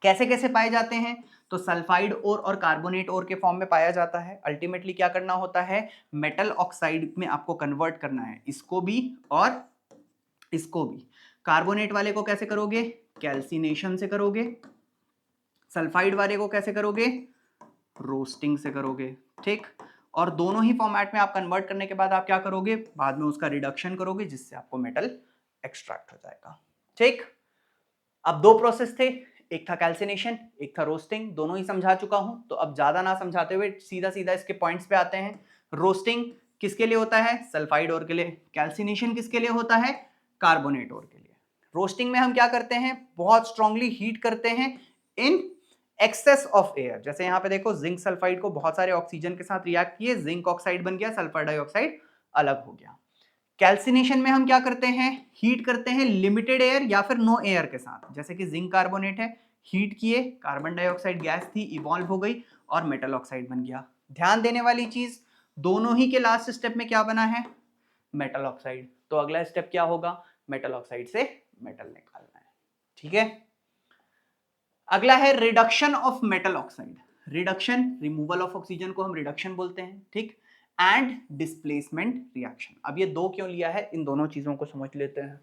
कैसे कैसे पाए जाते हैं, तो सल्फाइड ओर और कार्बोनेट ओर के फॉर्म में पाया जाता है। अल्टीमेटली क्या करना होता है, मेटल ऑक्साइड में आपको कन्वर्ट करना है, इसको भी और इसको भी। कार्बोनेट वाले को कैसे करोगे, कैल्सिनेशन से करोगे। सल्फाइड वाले को कैसे करोगे, रोस्टिंग से करोगे, ठीक। और दोनों ही फॉर्मेट में आप कन्वर्ट करने के बाद आप क्या करोगे, बाद में उसका रिडक्शन करोगे जिससे आपको मेटल एक्सट्रैक्ट हो जाएगा, ठीक, अब दो प्रोसेस थे, एक था कैल्सिनेशन, एक था रोस्टिंग, दोनों ही समझा चुका हूं, तो अब ज्यादा ना समझाते हुए सीधा सीधा इसके पॉइंट्स पे आते हैं। रोस्टिंग किसके लिए होता है? सल्फाइड ओर के लिए। कैल्सिनेशन किसके लिए होता है? कार्बोनेट ओर के लिए। रोस्टिंग में हम क्या करते हैं? बहुत स्ट्रांगली हीट करते हैं इन एक्सेस ऑफ एयर। जैसे यहां पे देखो, जिंक सल्फाइड को बहुत सारे ऑक्सीजन के साथ रिएक्ट किए, जिंक ऑक्साइड बन गया, सल्फर डाइऑक्साइड अलग हो गया। कैल्सिनेशन में हम क्या करते हैं? हीट करते हैं लिमिटेड एयर या फिर नो एयर के साथ। जैसे कि जिंक कार्बोनेट है, हीट किए, कार्बन डाइऑक्साइड गैस थी, इवॉल्व हो गई और मेटल ऑक्साइड बन गया। ध्यान देने वाली चीज, दोनों ही के लास्ट स्टेप में क्या बना है? Metal oxide. तो अगला स्टेप क्या होगा? मेटल ऑक्साइड से मेटल निकालना है। ठीक है, अगला है reduction of metal oxide. Reduction, removal of oxygen को हम रिडक्शन बोलते हैं, ठीक। And displacement reaction. अब ये दो क्यों लिया है, इन दोनों चीजों को समझ लेते हैं।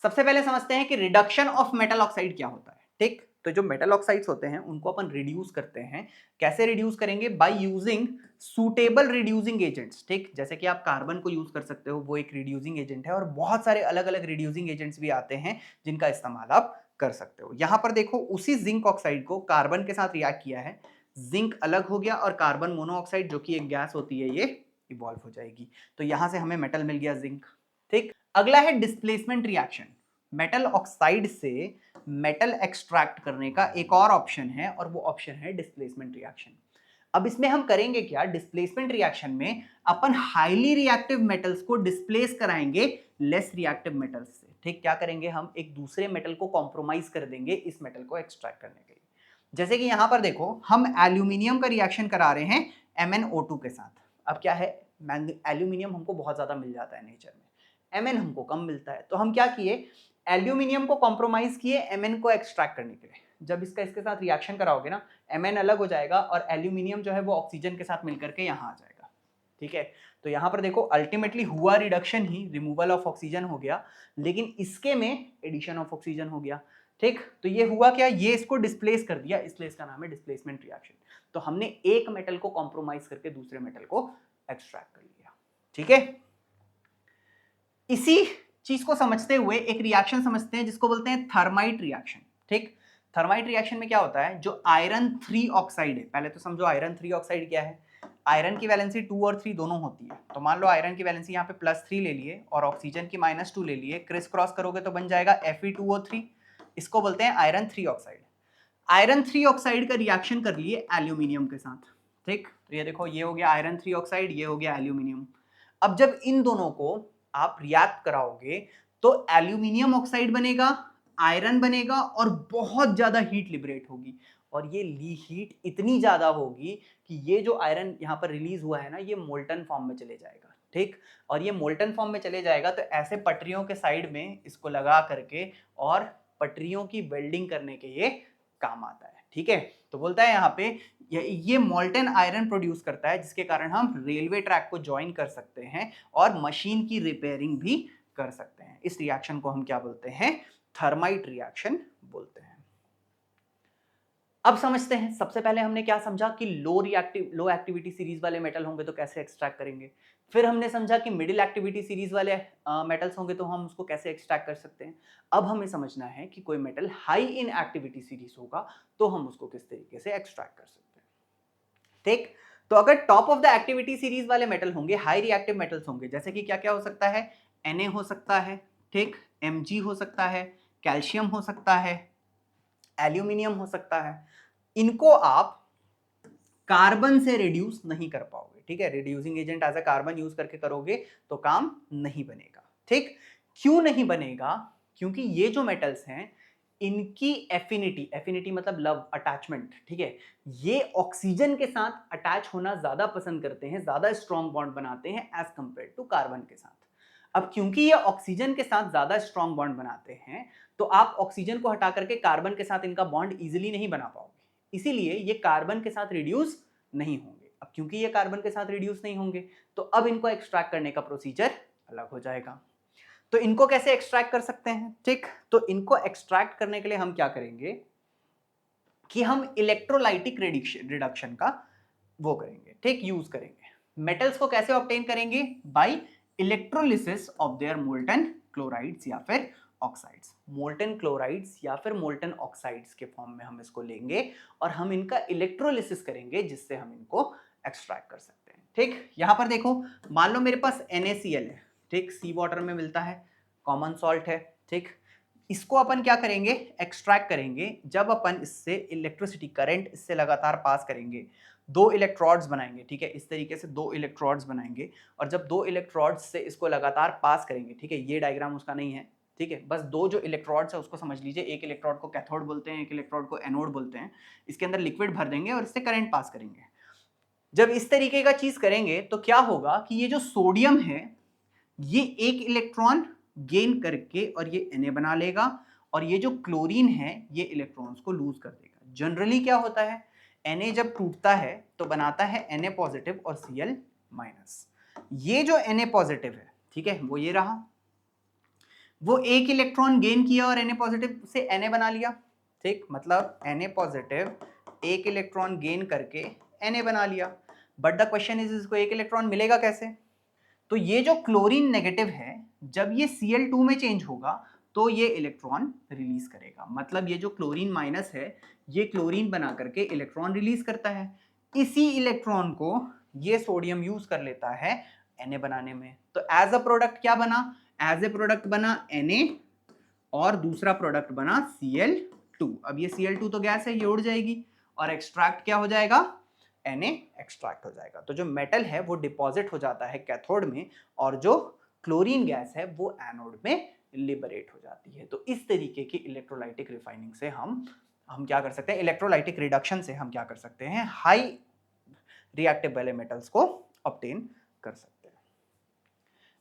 सबसे पहले समझते हैं कि रिडक्शन ऑफ मेटल ऑक्साइड क्या होता है, ठीक। तो जो मेटल ऑक्साइड्स होते हैं उनको अपन रिड्यूस करते हैं। कैसे रिड्यूस करेंगे? By using suitable reducing agents, ठीक। जैसे कि आप कार्बन को यूज कर सकते हो, वो एक रिड्यूसिंग एजेंट है, और बहुत सारे अलग अलग रिड्यूसिंग एजेंट्स भी आते हैं जिनका इस्तेमाल आप कर सकते हो। यहां पर देखो, उसी जिंक ऑक्साइड को कार्बन के साथ रिएक्ट किया है, जिंक अलग हो गया और कार्बन मोनोऑक्साइड जो कि एक गैस होती है, ये इवॉल्व हो जाएगी। तो यहां से हमें मेटल मिल गया, जिंक, ठीक। अगला है डिस्प्लेसमेंट रिएक्शन। मेटल ऑक्साइड से मेटल एक्सट्रैक्ट करने का एक और ऑप्शन है, और वो ऑप्शन है डिस्प्लेसमेंट रिएक्शन। अब इसमें हम करेंगे क्या? डिस्प्लेसमेंट रिएक्शन में अपन हाईली रिएक्टिव मेटल्स को डिस्प्लेस कराएंगे लेस रिएक्टिव मेटल्स से, ठीक। क्या करेंगे? हम एक दूसरे मेटल को कॉम्प्रोमाइज कर देंगे इस मेटल को एक्सट्रैक्ट करने के लिए। जैसे कि यहां पर देखो, हम एल्यूमिनियम का रिएक्शन करा रहे हैं MnO2 के साथ। अब क्या है, एल्यूमिनियम हमको बहुत ज्यादा मिल जाता है नेचर में, Mn हमको कम मिलता है, तो हम क्या किए? एल्यूमिनियम को कॉम्प्रोमाइज किए Mn को एक्सट्रैक्ट करने के लिए। जब इसका इसके साथ रिएक्शन कराओगे ना, Mn अलग हो जाएगा और एल्यूमिनियम जो है वो ऑक्सीजन के साथ मिलकर के यहाँ आ जाएगा, ठीक है। तो यहाँ पर देखो, अल्टीमेटली हुआ reduction he, removal of oxygen हो गया, लेकिन इसके में एडिशन ऑफ ऑक्सीजन हो गया, ठीक। तो ये हुआ क्या? ये इसको डिस्प्लेस कर दिया, इसलिए इसका नाम है डिस्प्लेसमेंट रिएक्शन। तो हमने एक मेटल को कॉम्प्रोमाइज करके दूसरे मेटल को एक्सट्रैक्ट कर लिया, ठीक है। इसी चीज को समझते हुए एक रिएक्शन समझते हैं जिसको बोलते हैं थर्माइट रिएक्शन, ठीक। थर्माइट रिएक्शन में क्या होता है? जो आयरन 3 ऑक्साइड है, पहले तो समझो आयरन 3 ऑक्साइड क्या है। आयरन की वैलेंसी 2 और 3 दोनों होती है, तो मान लो आयरन की वैलेंसी यहाँ पे +3 ले लिए और ऑक्सीजन की -2 ले लिए, क्रिस क्रॉस करोगे तो बन जाएगा Fe2O3। इसको बोलते हैं आयरन 3 ऑक्साइड। आयरन 3 ऑक्साइड का रिएक्शन कर लिए एल्यूमिनियम के साथ, ठीक। तो ये देखो, ये हो गया आयरन 3 ऑक्साइड, ये हो गया एल्यूमिनियम। अब जब इन दोनों को आप रिएक्ट कराओगे तो एल्यूमिनियम ऑक्साइड बनेगा, आयरन बनेगा और बहुत ज्यादा हीट लिबरेट होगी। और ये हीट इतनी ज्यादा होगी कि ये जो आयरन यहाँ पर रिलीज हुआ है ना, ये मोल्टन फॉर्म में चले जाएगा, ठीक। और ये मोल्टन फॉर्म में चले जाएगा तो ऐसे पटरियों के साइड में इसको लगा करके और पटरियों की वेल्डिंग करने के ये काम आता है, ठीक है। तो बोलता है यहाँ पे, ये मोल्टन आयरन प्रोड्यूस करता है, जिसके कारण हम रेलवे ट्रैक को ज्वाइन कर सकते हैं और मशीन की रिपेयरिंग भी कर सकते हैं। इस रिएक्शन को हम क्या बोलते हैं? थर्माइट रिएक्शन बोलते हैं। अब समझते हैं, सबसे पहले हमने क्या समझा कि लो एक्टिविटी सीरीज वाले मेटल होंगे तो कैसे एक्सट्रैक्ट करेंगे। फिर हमने समझा कि मिडिल एक्टिविटी सीरीज वाले मेटल्स होंगे तो हम उसको कैसे एक्सट्रैक्ट कर सकते हैं। अब हमें समझना है कि कोई metal high in activity series होगा तो हम उसको किस तरीके से एक्सट्रैक्ट कर सकते हैं, ठीक। तो अगर top of the activity series वाले मेटल होंगे, हाई रिएक्टिव मेटल्स होंगे, जैसे कि क्या क्या हो सकता है? Na हो सकता है, ठीक, Mg हो सकता है, कैल्शियम हो सकता है, एल्यूमिनियम हो सकता है। इनको आप कार्बन से रिड्यूस नहीं कर पाओगे, ठीक है। Reducing agent as a carbon use करके करोगे तो काम नहीं बनेगा, ठीक। क्यों नहीं बनेगा? क्योंकि ये जो मेटल्स हैं, इनकी एफिनिटी मतलब लव, अटैचमेंट, ठीक है, ये ऑक्सीजन के साथ अटैच होना ज्यादा पसंद करते हैं, ज्यादा स्ट्रॉन्ग बॉन्ड बनाते हैं एज कंपेयर टू कार्बन के साथ। अब क्योंकि ये ऑक्सीजन के साथ ज्यादा स्ट्रॉन्ग बॉन्ड बनाते हैं, तो आप ऑक्सीजन को हटा करके कार्बन के साथ इनका बॉन्ड इजीली नहीं बना पाओगे, इसीलिए ये कार्बन के साथ रिड्यूस नहीं होंगे। अब क्योंकि ये कार्बन के साथ रिड्यूस नहीं होंगे, तो अब इनको एक्सट्रैक्ट करने का प्रोसीजर अलग हो जाएगा। तो इनको कैसे एक्सट्रैक्ट कर सकते हैं, ठीक। तो इनको एक्सट्रैक्ट करने के लिए हम क्या करेंगे कि हम इलेक्ट्रोलाइटिक रिडक्शन का वो करेंगे, ठीक, यूज करेंगे। मेटल्स को कैसे ऑब्टेन करेंगे? By electrolysis of their molten chlorides या फिर ऑक्साइड्स, मोल्टन क्लोराइड्स या फिर मोल्टन ऑक्साइड्स के फॉर्म में हम इसको लेंगे और हम इनका इलेक्ट्रोलिसिस करेंगे जिससे हम इनको एक्सट्रैक्ट कर सकते हैं। ठीक, यहां पर देखो, मान लो मेरे पास NaCl है, ठीक, सी वाटर में मिलता है, कॉमन सॉल्ट है, ठीक, इसको अपन क्या करेंगे, एक्सट्रैक्ट करेंगे। जब अपन इससे इलेक्ट्रिसिटी करंट इससे लगातार पास करेंगे, दो इलेक्ट्रोड्स बनाएंगे, ठीक है, इस तरीके से दो इलेक्ट्रोड्स बनाएंगे, और जब दो इलेक्ट्रोड्स से इसको लगातार पास करेंगे, ठीक है, ये डायग्राम उसका नहीं है, ठीक है, बस दो जो इलेक्ट्रोड्स है उसको समझ लीजिए, एक इलेक्ट्रोड को कैथोड बोलते हैं, एक इलेक्ट्रोड को एनोड बोलते हैं। इसके अंदर लिक्विड भर देंगे और इससे करंट पास करेंगे। जब इस तरीके का चीज करेंगे तो क्या होगा कि ये जो सोडियम है ये एक इलेक्ट्रॉन गेन करके और ये Na बना लेगा, और ये जो क्लोरीन है ये इलेक्ट्रॉन्स को लूज कर देगा। जनरली क्या होता है, Na जब टूटता है तो बनाता है Na पॉजिटिव और Cl माइनस। ये जो Na पॉजिटिव है, ठीक है, वो ये रहा, वो एक इलेक्ट्रॉन गेन किया और Na पॉजिटिव से Na बना लिया, ठीक, मतलब Na पॉजिटिव एक इलेक्ट्रॉन गेन करके Na बना लिया। बट द क्वेश्चन इज, इसको एक इलेक्ट्रॉन मिलेगा कैसे? तो ये जो क्लोरीन नेगेटिव है, जब ये Cl2 में चेंज होगा तो ये इलेक्ट्रॉन रिलीज करेगा। मतलब ये जो क्लोरीन माइनस है ये क्लोरीन बना करके इलेक्ट्रॉन रिलीज करता है। इसी इलेक्ट्रॉन को ये सोडियम यूज कर लेता है Na बनाने में। तो एज अ प्रोडक्ट क्या बना, एज ए प्रोडक्ट बना Na और दूसरा प्रोडक्ट बना Cl2। अब ये Cl2 तो गैस है, ये उड़ जाएगी और एक्सट्रैक्ट क्या हो जाएगा, Na एक्सट्रैक्ट हो जाएगा। तो जो मेटल है वो डिपॉजिट हो जाता है कैथोड में, और जो क्लोरीन गैस है वो एनोड में लिबरेट हो जाती है। तो इस तरीके की इलेक्ट्रोलाइटिक रिफाइनिंग से हम क्या कर सकते हैं, इलेक्ट्रोलाइटिक रिडक्शन से हम क्या कर सकते हैं, हाई रिएक्टिव वाले मेटल्स को ऑब्टेन कर सकते हैं।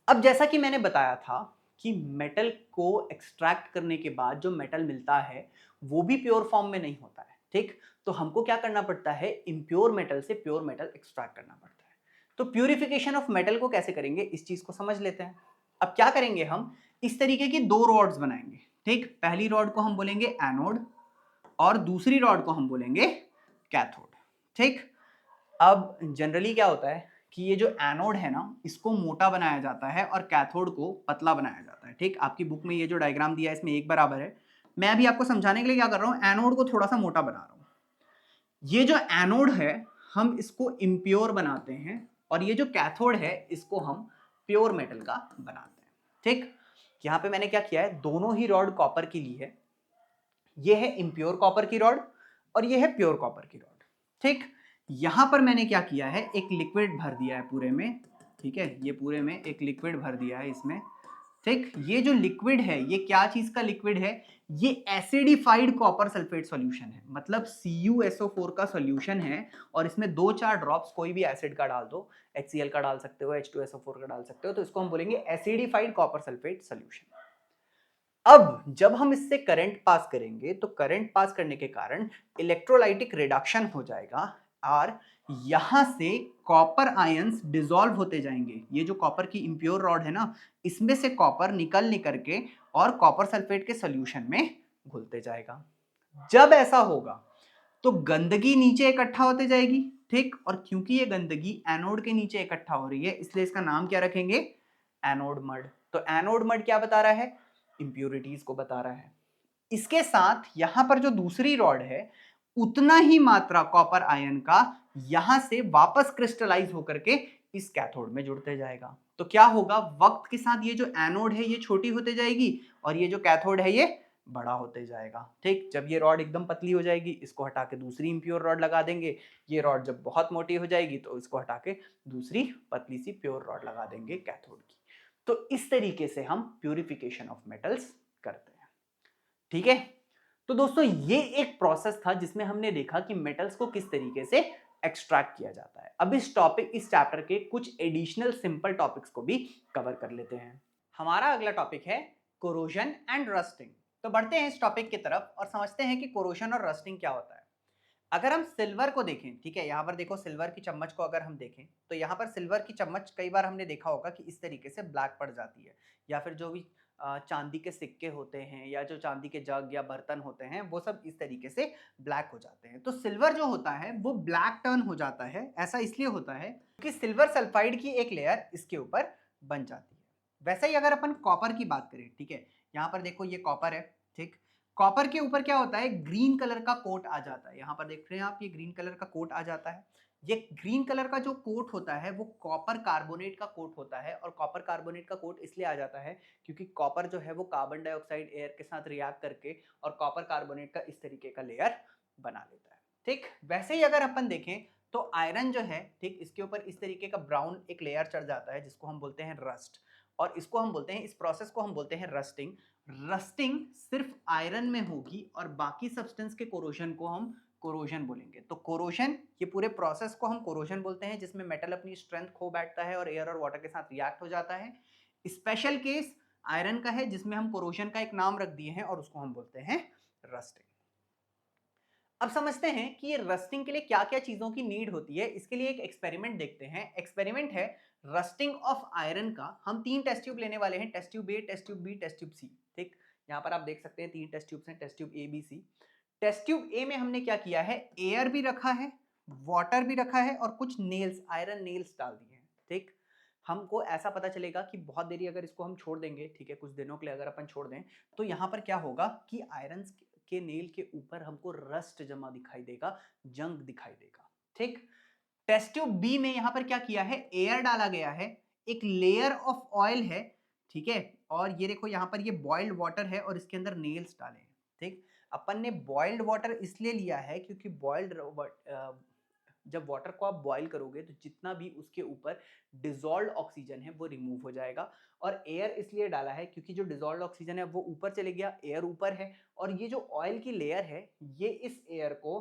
अब जैसा कि मैंने बताया था कि मेटल को एक्सट्रैक्ट करने के बाद जो मेटल मिलता है वो भी प्योर फॉर्म में नहीं होता है, ठीक, तो हमको क्या करना पड़ता है, इम्प्योर मेटल से प्योर मेटल एक्सट्रैक्ट करना पड़ता है। तो प्यूरिफिकेशन ऑफ मेटल को कैसे करेंगे, इस चीज को समझ लेते हैं। अब क्या करेंगे, हम इस तरीके की दो रॉड्स बनाएंगे, ठीक, पहली रॉड को हम बोलेंगे एनोड और दूसरी रॉड को हम बोलेंगे कैथोड, ठीक। अब जनरली क्या होता है कि ये जो एनोड है ना इसको मोटा बनाया जाता है और कैथोड को पतला बनाया जाता है, ठीक। आपकी बुक में ये जो डायग्राम दिया है इसमें एक बराबर है। मैं अभी आपको समझाने के लिए क्या कर रहा हूं, एनोड को थोड़ा सा मोटा बना रहा हूं। ये जो एनोड है हम इसको इम्प्योर बनाते हैं और ये जो कैथोड है इसको हम प्योर मेटल का बनाते हैं, ठीक। यहां पे मैंने क्या किया है, दोनों ही रॉड कॉपर की ली है। ये है इम्प्योर कॉपर की रॉड और ये है प्योर कॉपर की रॉड, ठीक। यहां पर मैंने क्या किया है, एक लिक्विड भर दिया है पूरे में, ठीक है, ये पूरे में एक लिक्विड भर दिया है इसमें, ठीक। ये जो लिक्विड है ये क्या चीज का लिक्विड है, ये एसिडिफाइड कॉपर सल्फेट सॉल्यूशन है, मतलब CuSO4 का सॉल्यूशन है। और इसमें 2-4 ड्रॉप्स कोई भी एसिड का डाल दो, HCl का डाल सकते हो, H2SO4 का डाल सकते हो, तो इसको हम बोलेंगे एसिडिफाइड कॉपर सल्फेट सॉल्यूशन। अब जब हम इससे करंट पास करेंगे तो करंट पास करने के कारण इलेक्ट्रोलाइटिक रिडक्शन हो जाएगा और यहां से कॉपर आयंस डिसॉल्व होते जाएंगे। ये जो कॉपर की इम्प्योर रॉड है ना इसमें से कॉपर निकल के और कॉपर सल्फेट के सॉल्यूशन में घुलते जाएगा। जब ऐसा होगा तो गंदगी नीचे इकट्ठा होते जाएगी, ठीक, और क्योंकि ये गंदगी एनोड के नीचे इकट्ठा हो रही है इसलिए इसका नाम क्या रखेंगे, एनोड मड। तो एनोड मड क्या बता रहा है, इंप्यूरिटीज को बता रहा है। इसके साथ यहां पर जो दूसरी रॉड है उतना ही मात्रा कॉपर आयन का यहां से वापस क्रिस्टलाइज होकर के इस कैथोड में जुड़ते जाएगा। तो क्या होगा, वक्त के साथ ये जो एनोड है ये छोटी होते जाएगी और ये जो कैथोड है ये बड़ा होते जाएगा, ठीक। जब ये रॉड एकदम पतली हो जाएगी इसको हटा के दूसरी इंप्योर रॉड लगा देंगे, ये रॉड जब बहुत मोटी हो जाएगी तो इसको हटा के दूसरी पतली सी प्योर रॉड लगा देंगे कैथोड की। तो इस तरीके से हम प्यूरिफिकेशन ऑफ मेटल्स करते हैं, ठीक है। तो दोस्तों ये एक प्रोसेस था जिसमें हमने देखा कि मेटल्स को किस तरीके से एक्सट्रैक्ट किया जाता है। अब इस चैप्टर के कुछ एडिशनल सिंपल टॉपिक्स को भी कवर कर लेते हैं। हमारा अगला टॉपिक है कोरोजन एंड रस्टिंग। तो बढ़ते हैं इस टॉपिक की तरफ और समझते हैं कि कोरोजन और रस्टिंग क्या होता है। अगर हम सिल्वर को देखें, ठीक है, यहाँ पर देखो सिल्वर की चम्मच को अगर हम देखें तो यहाँ पर सिल्वर की चम्मच कई बार हमने देखा होगा कि इस तरीके से ब्लैक पड़ जाती है, या फिर जो भी चांदी के सिक्के होते हैं या जो चांदी के जग या बर्तन होते हैं वो सब इस तरीके से ब्लैक हो जाते हैं। तो सिल्वर जो होता है वो ब्लैक टर्न हो जाता है, ऐसा इसलिए होता है क्योंकि सिल्वर सल्फाइड की एक लेयर इसके ऊपर बन जाती है। वैसे ही अगर अपन कॉपर की बात करें, ठीक है, यहाँ पर देखो ये कॉपर है, ठीक, कॉपर के ऊपर क्या होता है, ग्रीन कलर का कोट आ जाता है, यहाँ पर देख रहे हैं आप, ये ग्रीन कलर का कोट आ जाता है। ये ग्रीन कलर का जो कोट होता है वो कॉपर कार्बोनेट का कोट होता है, और कॉपर कार्बोनेट का कोट इसलिए आ जाता है क्योंकि कॉपर जो है वो कार्बन डाइऑक्साइड एयर के साथ रिएक्ट करके और कॉपर कार्बोनेट का इस तरीके का लेयर बना लेता है, ठीक। वैसे ही अगर अपन देखें तो आयरन जो है, ठीक, इसके ऊपर इस तरीके का ब्राउन एक लेयर चढ़ जाता है जिसको हम बोलते हैं रस्ट, और इसको हम बोलते हैं, इस प्रोसेस को हम बोलते हैं रस्टिंग। रस्टिंग सिर्फ आयरन में होगी और बाकी सब्सटेंस के कोरोजन को हम कोरोजन बोलेंगे। तो कोरोजन, ये पूरे प्रोसेस को हम कोरोजन बोलते हैं जिसमें मेटल अपनी स्ट्रेंथ खो बैठता है और एयर और वाटर के साथ रिएक्ट हो जाता है। स्पेशल केस आयरन का है जिसमें हम कोरोजन का एक नाम रख दिए हैं और उसको हम बोलते हैं रस्टिंग। अब समझते हैं कि ये रस्टिंग के लिए क्या क्या चीजों की नीड होती है। इसके लिए एक एक्सपेरिमेंट देखते हैं। एक्सपेरिमेंट है रस्टिंग ऑफ आयरन का। हम 3 टेस्ट ट्यूब लेने वाले हैं, test tube A, test tube B, test tube C, ठीक। यहाँ पर आप देख सकते हैं 3 टेस्ट ट्यूब्स हैं, test tube A B C. Test tube A में हमने क्या किया है, एयर भी रखा है, वाटर भी रखा है और कुछ नेल्स, आयरन नेल्स डाल दिए हैं, ठीक। हमको ऐसा पता चलेगा कि बहुत देरी अगर इसको हम छोड़ देंगे, ठीक है, कुछ दिनों के लिए अगर अपन छोड़ दें तो यहाँ पर क्या होगा कि आयरन के नेल के ऊपर हमको रस्ट जमा दिखाई देगा, जंग दिखाई देगा, ठीक। टेस्ट ट्यूब बी में यहां पर क्या किया है, एयर डाला गया है, एक लेयर ऑफ ऑयल है, ठीक है, और ये देखो यहां पर ये बॉइल्ड वाटर है और इसके अंदर नेल्स डाले हैं, ठीक। अपन ने बॉइल्ड वाटर इसलिए लिया है क्योंकि बॉइल्ड जब वाटर को आप बॉईल करोगे तो जितना भी उसके ऊपर डिजॉल्व ऑक्सीजन है वो रिमूव हो जाएगा। और एयर इसलिए डाला है क्योंकि जो डिजॉल्व ऑक्सीजन है वो ऊपर चले गया, एयर ऊपर है, और ये जो ऑयल की लेयर है ये इस एयर को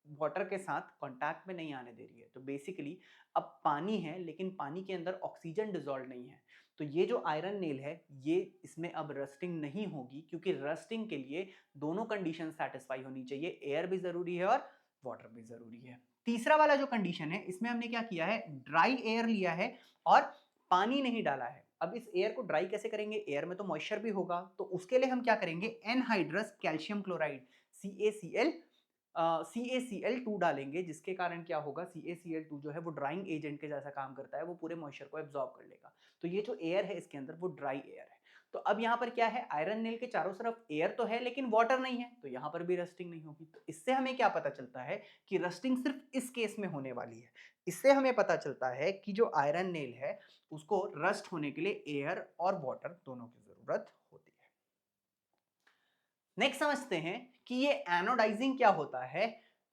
वाटर के साथ कांटेक्ट में नहीं आने दे रही है। तो बेसिकली अब पानी है लेकिन पानी के अंदर ऑक्सीजन डिजॉल्व नहीं है, तो ये जो आयरन नेल है ये इसमें अब रस्टिंग नहीं होगी क्योंकि रस्टिंग के लिए दोनों कंडीशन सेटिस्फाई होनी चाहिए, एयर भी जरूरी है और वाटर भी जरूरी है। तीसरा वाला जो कंडीशन है इसमें हमने क्या किया है, ड्राई एयर लिया है और पानी नहीं डाला है। अब इस एयर को ड्राई कैसे करेंगे, एयर में तो मॉइस्चर भी होगा, तो उसके लिए हम क्या करेंगे, एनहाइड्रस कैल्शियम क्लोराइड CaCl2 डालेंगे, जिसके कारण क्या होगा, CaCl2 जो है वो ड्राइंग एजेंट के जैसा काम करता है, वो पूरे मॉइस्चर को एब्जॉर्ब कर लेगा। तो ये जो एयर है इसके अंदर वो ड्राई एयर है। तो अब यहाँ पर क्या है, आयरन नेल के चारों तरफ एयर तो है लेकिन वाटर नहीं है, तो यहाँ पर भी रस्टिंग नहीं होगी। तो इससे हमें क्या पता चलता है कि रस्टिंग सिर्फ इस केस में होने वाली है। इससे हमें पता चलता है कि जो आयरन नेल है उसको रस्ट होने के लिए एयर और वाटर दोनों की जरूरत होती है। नेक्स्ट समझते हैं कि ये एनोडाइजिंग क्या होता है।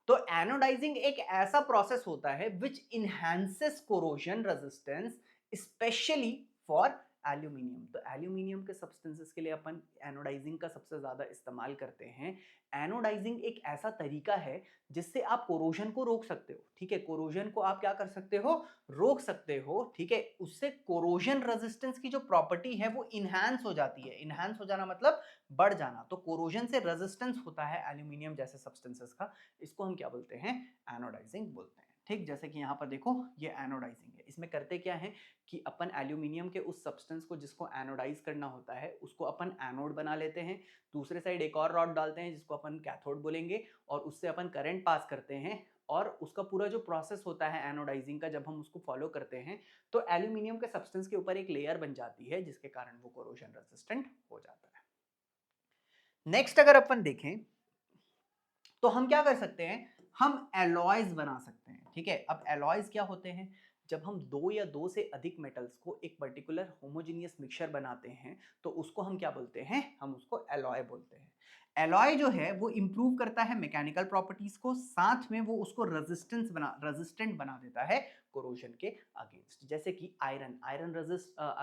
तो एनोडाइजिंग एक ऐसा प्रोसेस होता है which enhances corrosion resistance specially for aluminium. तो एल्यूमिनियम के सब्सटेंसेस के लिए अपन एनोडाइजिंग का सबसे ज्यादा इस्तेमाल करते हैं। एनोडाइजिंग एक ऐसा तरीका है जिससे आप कोरोजन को रोक सकते हो, ठीक है, कोरोजन को आप क्या कर सकते हो, रोक सकते हो, ठीक है। उससे कोरोजन रेजिस्टेंस की जो प्रॉपर्टी है वो इनहैंस हो जाती है। इनहैंस हो जाना मतलब बढ़ जाना। तो कोरोजन से रेजिस्टेंस होता है एल्यूमिनियम जैसे सब्सटेंसेस का, इसको हम क्या बोलते हैं, एनोडाइजिंग बोलते हैं, ठीक। जैसे कि यहाँ पर देखो ये एनोडाइजिंग है। इसमें करते क्या है कि अपन एल्यूमिनियम के उस सब्सटेंस को जिसको एनोडाइज करना होता है उसको अपन एनोड बना लेते हैं, दूसरे साइड एक और रॉड डालते हैं जिसको अपन कैथोड बोलेंगे, और उससे अपन करंट पास करते हैं, और उसका पूरा जो प्रोसेस होता है एनोडाइजिंग का जब हम उसको फॉलो करते हैं तो एल्यूमिनियम के सब्सटेंस के ऊपर एक लेयर बन जाती है जिसके कारण वो कोरोजन रेजिस्टेंट हो जाता है। नेक्स्ट अगर अपन देखें तो हम क्या कर सकते हैं, हम एलॉयज बना सकते हैं, ठीक है। अब एलॉयज क्या होते हैं, जब हम दो या दो से अधिक मेटल्स को एक पर्टिकुलर होमोजेनियस मिक्सचर बनाते हैं तो उसको हम क्या बोलते हैं, हम उसको एलॉय बोलते हैं। एलॉय जो है वो इंप्रूव करता है मैकेनिकल प्रॉपर्टीज को, साथ में वो उसको रेजिस्टेंट बना देता है कोरोजन के अगेंस्ट। जैसे कि आयरन,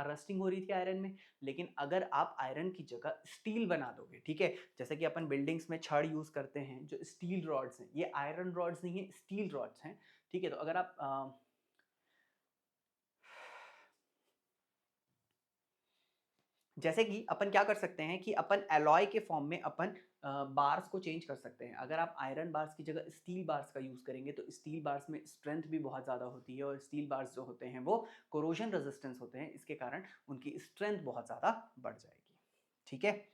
रस्टिंग हो रही थी आयरन में, लेकिन अगर आप आयरन की जगह स्टील बना दोगे, ठीक है, जैसे कि अपन बिल्डिंग्स में छड़ यूज करते हैं, जो स्टील रॉड्स हैं, ये आयरन रॉड्स नहीं है, स्टील रॉड्स हैं, ठीक है। तो अगर आप जैसे कि अपन क्या कर सकते हैं कि अपन एलॉय के फॉर्म में अपन बार्स को चेंज कर सकते हैं। अगर आप आयरन बार्स की जगह स्टील बार्स का यूज करेंगे तो स्टील बार्स में स्ट्रेंथ भी बहुत ज़्यादा होती है, और स्टील बार्स जो होते हैं वो कोरोजन रेजिस्टेंस होते हैं, इसके कारण उनकी स्ट्रेंथ बहुत ज़्यादा बढ़ जाएगी, ठीक है।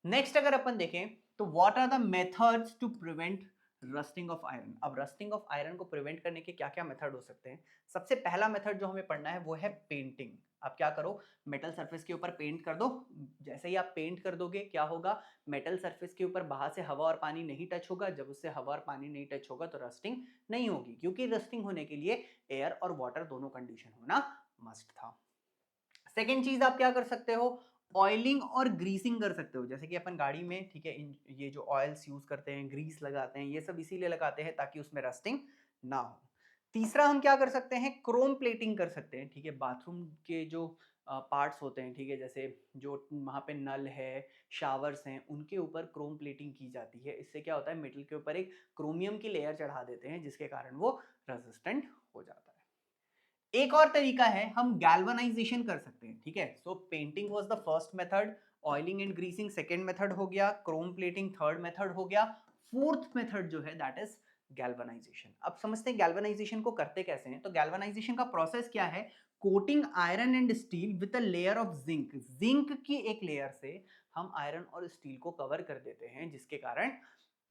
नेक्स्ट अगर अपन देखें तो what are the methods to prevent rusting of iron. अब रस्टिंग ऑफ आयरन को प्रिवेंट करने के क्या क्या मेथड हो सकते हैं? सबसे पहला मेथड जो हमें पढ़ना है वो है पेंटिंग। आप क्या करो, मेटल सरफेस के ऊपर पेंट कर दो। जैसे ही आप पेंट कर दोगे क्या होगा, मेटल सरफेस के ऊपर बाहर से हवा और पानी नहीं टच होगा। जब उससे हवा और पानी नहीं टच होगा तो रस्टिंग नहीं होगी, क्योंकि रस्टिंग होने के लिए एयर और वाटर दोनों कंडीशन होना मस्ट था। सेकेंड चीज आप क्या कर सकते हो, ऑयलिंग और ग्रीसिंग कर सकते हो। जैसे कि अपन गाड़ी में, ठीक है, ये जो ऑयल्स यूज करते हैं, ग्रीस लगाते हैं, ये सब इसीलिए लगाते हैं ताकि उसमें रस्टिंग ना हो। तीसरा हम क्या कर सकते हैं, क्रोम प्लेटिंग कर सकते हैं। ठीक है, बाथरूम के जो पार्ट्स होते हैं, ठीक है, जैसे जो वहाँ पे नल है, शावर्स हैं, उनके ऊपर क्रोम प्लेटिंग की जाती है। इससे क्या होता है, मेटल के ऊपर एक क्रोमियम की लेयर चढ़ा देते हैं, जिसके कारण वो रेजिस्टेंट हो जाता है। एक और तरीका है, हम गैल्वनाइजेशन कर सकते हैं। ठीक है, so painting was the first method, oiling and greasing second method हो गया, क्रोम प्लेटिंग थर्ड मेथड हो गया, फोर्थ मेथड जो है दैट इज गैल्वनाइजेशन। अब समझते हैं गैल्वनाइजेशन को करते कैसे हैं। तो गैल्वनाइजेशन का प्रोसेस क्या है, coating iron and steel with a layer of zinc. Zinc की एक लेयर से हम आयरन और स्टील को कवर कर देते हैं, जिसके कारण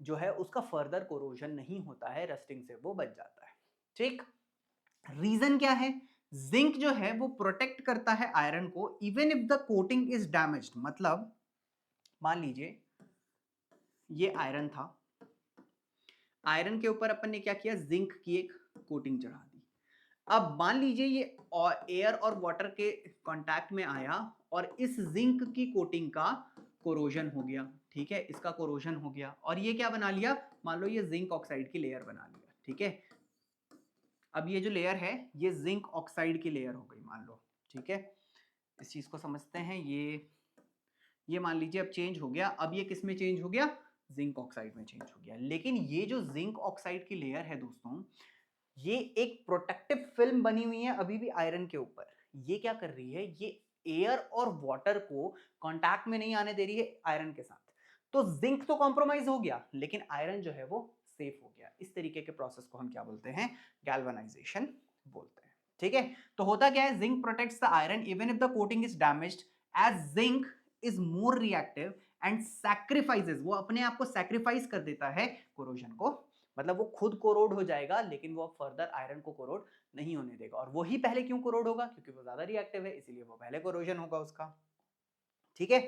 जो है उसका फर्दर कोरोजन नहीं होता है, रस्टिंग से वो बच जाता है। ठीक, रीजन क्या है, जिंक जो है वो प्रोटेक्ट करता है आयरन को even if the coating is damaged. मतलब मान लीजिए ये आयरन था, आयरन के ऊपर अपन ने क्या किया, जिंक की एक कोटिंग चढ़ा दी। अब मान लीजिए ये एयर और वाटर के कांटेक्ट में आया और इस जिंक की कोटिंग का कोरोजन हो गया। ठीक है, इसका कोरोजन हो गया और ये क्या बना लिया, मान लो ये जिंक ऑक्साइड की लेयर बना लिया। ठीक है, अब ये जो लेयर है ये जिंक ऑक्साइड की लेयर हो गई मान लो। ठीक है, इस चीज को समझते हैं। ये मान लीजिए अब चेंज हो गया, अब ये किस में चेंज हो गया, जिंक ऑक्साइड में चेंज हो गया। लेकिन ये जो जिंक ऑक्साइड की लेयर है दोस्तों, ये एक प्रोटेक्टिव फिल्म बनी हुई है अभी भी आयरन के ऊपर। ये क्या कर रही है, ये एयर और वाटर को कांटेक्ट में नहीं आने दे रही है आयरन के साथ। तो जिंक तो कॉम्प्रोमाइज हो गया, लेकिन आयरन जो है वो सेफ हो गया। इस तरीके के प्रोसेस को हम क्या बोलते हैं, गैल्वेनाइजेशन बोलते हैं। ठीक है, तो होता क्या है, zinc protects the iron even if the coating is damaged, as zinc is more reactive and sacrifices, वो अपने आप को सैक्रिफाइस कर देता है कोरोजन को। मतलब वो खुद कोरोड हो जाएगा, लेकिन वो फर्दर आयरन को कोरोड नहीं होने देगा। और वही पहले क्यों कोरोड होगा, क्योंकि वो ज्यादा रिएक्टिव है, इसीलिए वो पहले कोरोजन होगा उसका। ठीक है,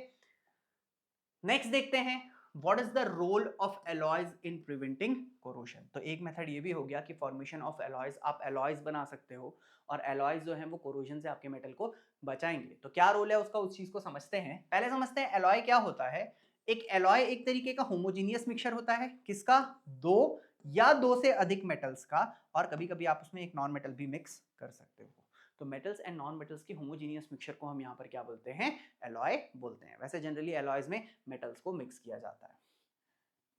नेक्स्ट देखते हैं, what is the role of alloys in preventing corrosion. तो एक मेथड ये भी हो गया कि फॉर्मेशन ऑफ एलॉयज, आप एलॉयज बना सकते हो और एलॉयज जो है वो कोरोजन से आपके मेटल को बचाएंगे। तो क्या रोल है उसका, उस चीज को समझते हैं। पहले समझते हैं एलॉय क्या होता है। एक एलॉय एक तरीके का होमोजीनियस मिक्सचर होता है, किसका, दो या दो से अधिक मेटल्स का, और कभी कभी आप उसमें एक नॉन मेटल भी मिक्स कर सकते हो। तो मेटल्स एंड नॉन मेटल्स की होमोजीनियस मिक्सचर को हम यहाँ पर क्या बोलते हैं, एलॉय बोलते हैं। वैसे जनरली एलॉयज में मेटल्स को मिक्स किया जाता है।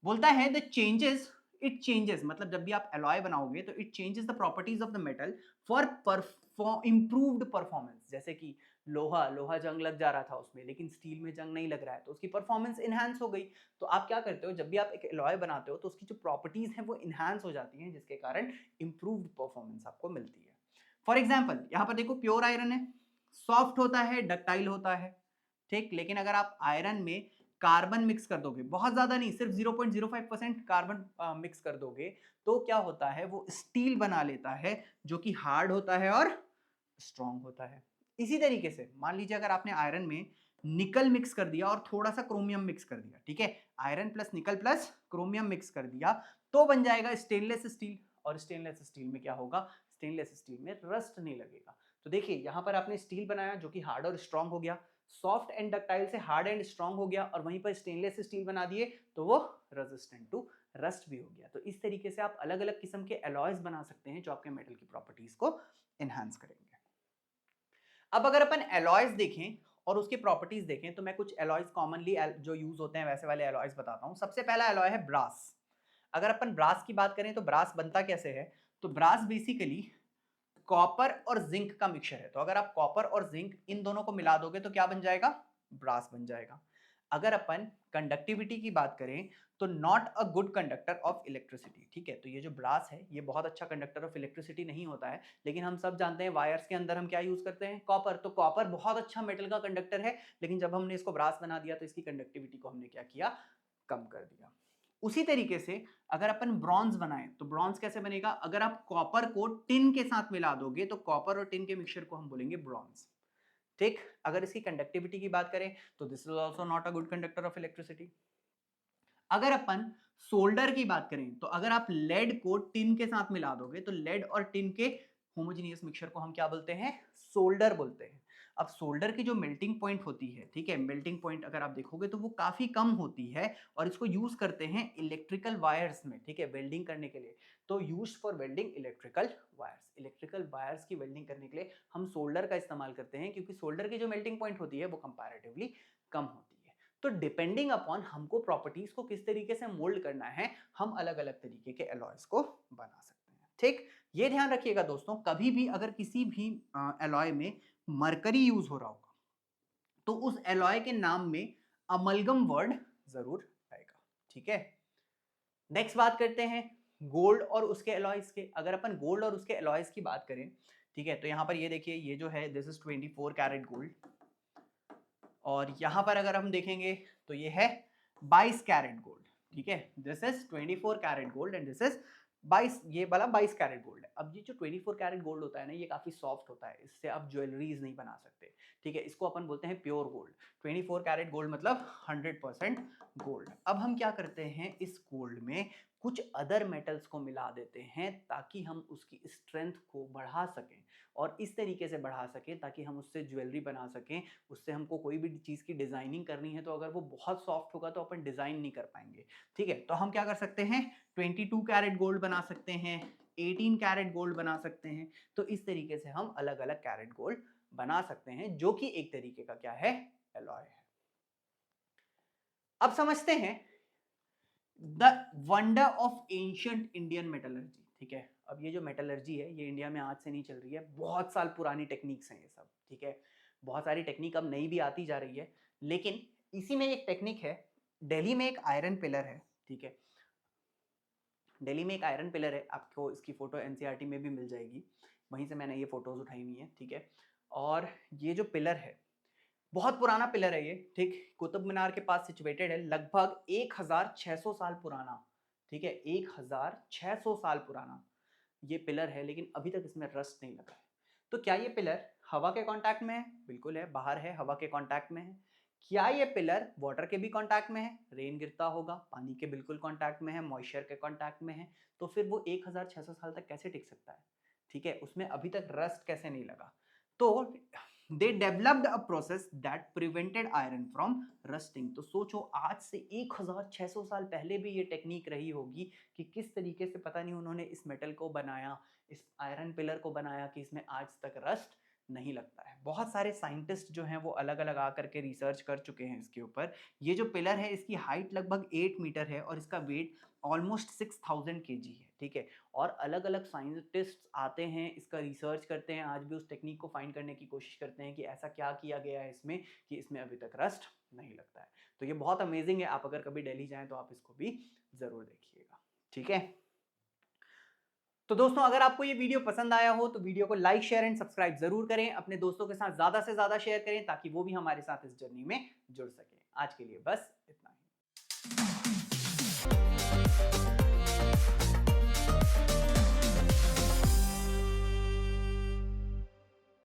बोलता है द चेंजेस, इट चेंजेस, मतलब जब भी आप एलॉय बनाओगे तो it changes the properties of the metal for improved performance. जैसे कि लोहा जंग लग जा रहा था उसमें, लेकिन स्टील में जंग नहीं लग रहा है, तो उसकी परफॉर्मेंस इनहैंस हो गई। तो आप क्या करते हो, जब भी आप एक एलॉय बनाते हो तो उसकी जो प्रॉपर्टीज हैं वो इनहैंस हो जाती हैं, जिसके कारण इंप्रूव्ड परफॉर्मेंस आपको मिलती है। फॉर एग्जाम्पल यहाँ पर देखो, प्योर आयरन है, सॉफ्ट होता है, डक्टाइल होता है। ठीक, लेकिन अगर आप आयरन में कार्बन मिक्स कर दोगे, बहुत ज्यादा नहीं, सिर्फ 0.05% कार्बन मिक्स कर दोगे, तो क्या होता है, वो स्टील बना लेता है, जो कि हार्ड होता है और स्ट्रॉन्ग होता है। इसी तरीके से मान लीजिए अगर आपने आयरन में निकल मिक्स कर दिया और थोड़ा सा क्रोमियम मिक्स कर दिया, ठीक है, iron plus nickel plus chromium mix कर दिया, तो बन जाएगा स्टेनलेस स्टील। और स्टेनलेस स्टील में क्या होगा, स्टेनलेस स्टील में रस्ट नहीं लगेगा। तो देखिए यहां पर आपने स्टील बनाया जो कि हार्ड और स्ट्रॉन्ग हो गया, सॉफ्ट एंड डक्टाइल से हार्ड एंड स्ट्रॉन्ग हो गया, और वहीं पर स्टेनलेस स्टील बना दिए तो वो रेजिस्टेंट टू रस्ट भी हो गया। तो इस तरीके से आप अलग अलग किस्म के एलॉयज बना सकते हैं जो आपके मेटल की प्रॉपर्टीज को एनहांस करेंगे। अब अगर अपन एलॉयज देखें और उसके प्रॉपर्टीज देखें, तो मैं कुछ एलॉयज कॉमनली जो यूज होते हैं वैसे वाले एलॉयज बताता हूं। सबसे पहला एलॉय है ब्रास। अगर अपन ब्रास की बात करें तो ब्रास बनता कैसे है, तो ब्रास बेसिकली कॉपर और जिंक का मिक्सचर है। तो अगर आप कॉपर और जिंक इन दोनों को मिला दोगे तो क्या बन जाएगा, ब्रास बन जाएगा। अगर अपन कंडक्टिविटी की बात करें तो not a good conductor of electricity. ठीक है, तो ये जो ब्रास है ये बहुत अच्छा कंडक्टर ऑफ इलेक्ट्रिसिटी नहीं होता है, लेकिन हम सब जानते हैं वायर्स के अंदर हम क्या यूज करते हैं, कॉपर। तो कॉपर बहुत अच्छा मेटल का कंडक्टर है, लेकिन जब हमने इसको ब्रास बना दिया तो इसकी कंडक्टिविटी को हमने क्या किया, कम कर दिया। उसी तरीके से अगर अपन ब्रॉन्ज बनाएं तो ब्रॉन्ज कैसे बनेगा, अगर आप कॉपर को टिन के साथ मिला दोगे तो कॉपर और टिन के मिक्सचर को हम बोलेंगे ब्रॉन्ज। ठीक, अगर इसकी कंडक्टिविटी की बात करें तो this is also not a good conductor of electricity. अगर अपन सोल्डर की बात करें तो अगर आप लेड को टिन के साथ मिला दोगे तो लेड और टिन के होमोजेनियस मिक्सचर को हम क्या बोलते हैं, सोल्डर बोलते हैं। अब सोल्डर की जो मेल्टिंग पॉइंट होती है, ठीक है, मेल्टिंग पॉइंट अगर आप देखोगे तो वो काफी कम होती है और इसको यूज करते हैं इलेक्ट्रिकल वायर्स में, ठीक है, वेल्डिंग करने के लिए। तो use for welding electrical wires, electrical wires की वेल्डिंग करने के लिए हम सोल्डर का इस्तेमाल करते हैं, क्योंकि सोल्डर की जो मेल्टिंग पॉइंट होती है वो कंपैरेटिवली कम होती है। तो डिपेंडिंग अपॉन हमको प्रॉपर्टीज को किस तरीके से मोल्ड करना है, हम अलग अलग तरीके के एलॉयज को बना सकते हैं। ठीक, ये ध्यान रखिएगा दोस्तों, कभी भी अगर किसी भी एलॉय में मरकरी यूज हो रहा होगा तो उस एलॉय के नाम में अमलगम वर्ड जरूर आएगा। ठीक है, नेक्स्ट बात करते हैं गोल्ड और उसके एलॉयज के। अगर अपन गोल्ड और उसके एलॉयज की बात करें, ठीक है, तो यहां पर ये देखिए, ये जो है दिस इज 24 कैरेट गोल्ड, और यहां पर अगर हम देखेंगे तो ये है 22 कैरेट गोल्ड। ठीक है, this is 24 carat gold and this is 22, ये वाला 22 कैरेट गोल्ड है। अब ये जो 24 कैरेट गोल्ड होता है ना, ये काफी सॉफ्ट होता है, इससे आप ज्वेलरीज नहीं बना सकते। ठीक है, इसको अपन बोलते हैं प्योर गोल्ड। 24 कैरेट गोल्ड मतलब 100% गोल्ड। अब हम क्या करते हैं, इस गोल्ड में कुछ अदर मेटल्स को मिला देते हैं ताकि हम उसकी स्ट्रेंथ को बढ़ा सकें, और इस तरीके से बढ़ा सकें ताकि हम उससे ज्वेलरी बना सकें। उससे हमको कोई भी चीज़ की डिज़ाइनिंग करनी है तो अगर वो बहुत सॉफ्ट होगा तो अपन डिज़ाइन नहीं कर पाएंगे। ठीक है, तो हम क्या कर सकते हैं, 22 कैरेट गोल्ड बना सकते हैं, 18 कैरेट गोल्ड बना सकते हैं। तो इस तरीके से हम अलग अलग कैरेट गोल्ड बना सकते हैं, जो कि एक तरीके का क्या है, एलॉय है। अब समझते हैं the wonder of ancient Indian metallurgy. ठीक है, अब ये जो मेटलर्जी है ये इंडिया में आज से नहीं चल रही है, बहुत साल पुरानी टेक्निक्स हैं ये सब। ठीक है, बहुत सारी टेक्निक अब नई भी आती जा रही है, लेकिन इसी में एक टेक्निक है। दिल्ली में एक आयरन पिलर है, ठीक है, दिल्ली में एक आयरन पिलर है, आपको इसकी फोटो एनसीईआरटी में भी मिल जाएगी, वहीं से मैंने ये फोटोज उठाई हुई हैं। ठीक है, और ये जो पिलर है बहुत पुराना पिलर है ये, ठीक, कुतुब मीनार के पास सिचुएटेड है, लगभग 1600 साल पुराना। ठीक है, 1600 साल पुराना ये पिलर है, लेकिन अभी तक इसमें रस्ट नहीं लगा है। तो क्या ये पिलर हवा के कांटेक्ट में है? बिल्कुल है, बाहर है, हवा के कांटेक्ट में है। क्या ये पिलर वाटर के भी कांटेक्ट में है? रेन गिरता होगा, पानी के बिल्कुल कांटेक्ट में है, मॉइस्चर के कांटेक्ट में है, तो फिर वो 1600 साल तक कैसे टिक सकता है? ठीक है, उसमें अभी तक रस्ट कैसे नहीं लगा? तो they developed a process that prevented iron from rusting. तो सोचो, आज से 1600 साल पहले भी ये टेक्निक रही होगी कि किस तरीके से पता नहीं उन्होंने इस मेटल को बनाया, इस आयरन पिलर को बनाया कि इसमें आज तक रस्ट नहीं लगता है। बहुत सारे साइंटिस्ट जो हैं वो अलग अलग आकर के रिसर्च कर चुके हैं इसके ऊपर। ये जो पिलर है इसकी हाइट लगभग 8 मीटर है और इसका वेट ऑलमोस्ट 6000 केजी है। ठीक है, और अलग अलग साइंटिस्ट आते हैं, इसका रिसर्च करते हैं, आज भी उस टेक्निक को फाइंड करने की कोशिश करते हैं कि ऐसा क्या किया गया है इसमें कि इसमें अभी तक रस्ट नहीं लगता है। तो ये बहुत अमेजिंग है, आप अगर कभी दिल्ली जाएं तो आप इसको भी जरूर देखिएगा। ठीक है, तो दोस्तों अगर आपको ये वीडियो पसंद आया हो तो वीडियो को लाइक, शेयर एंड सब्सक्राइब जरूर करें, अपने दोस्तों के साथ ज्यादा से ज्यादा शेयर करें ताकि वो भी हमारे साथ इस जर्नी में जुड़ सके। आज के लिए बस इतना ही।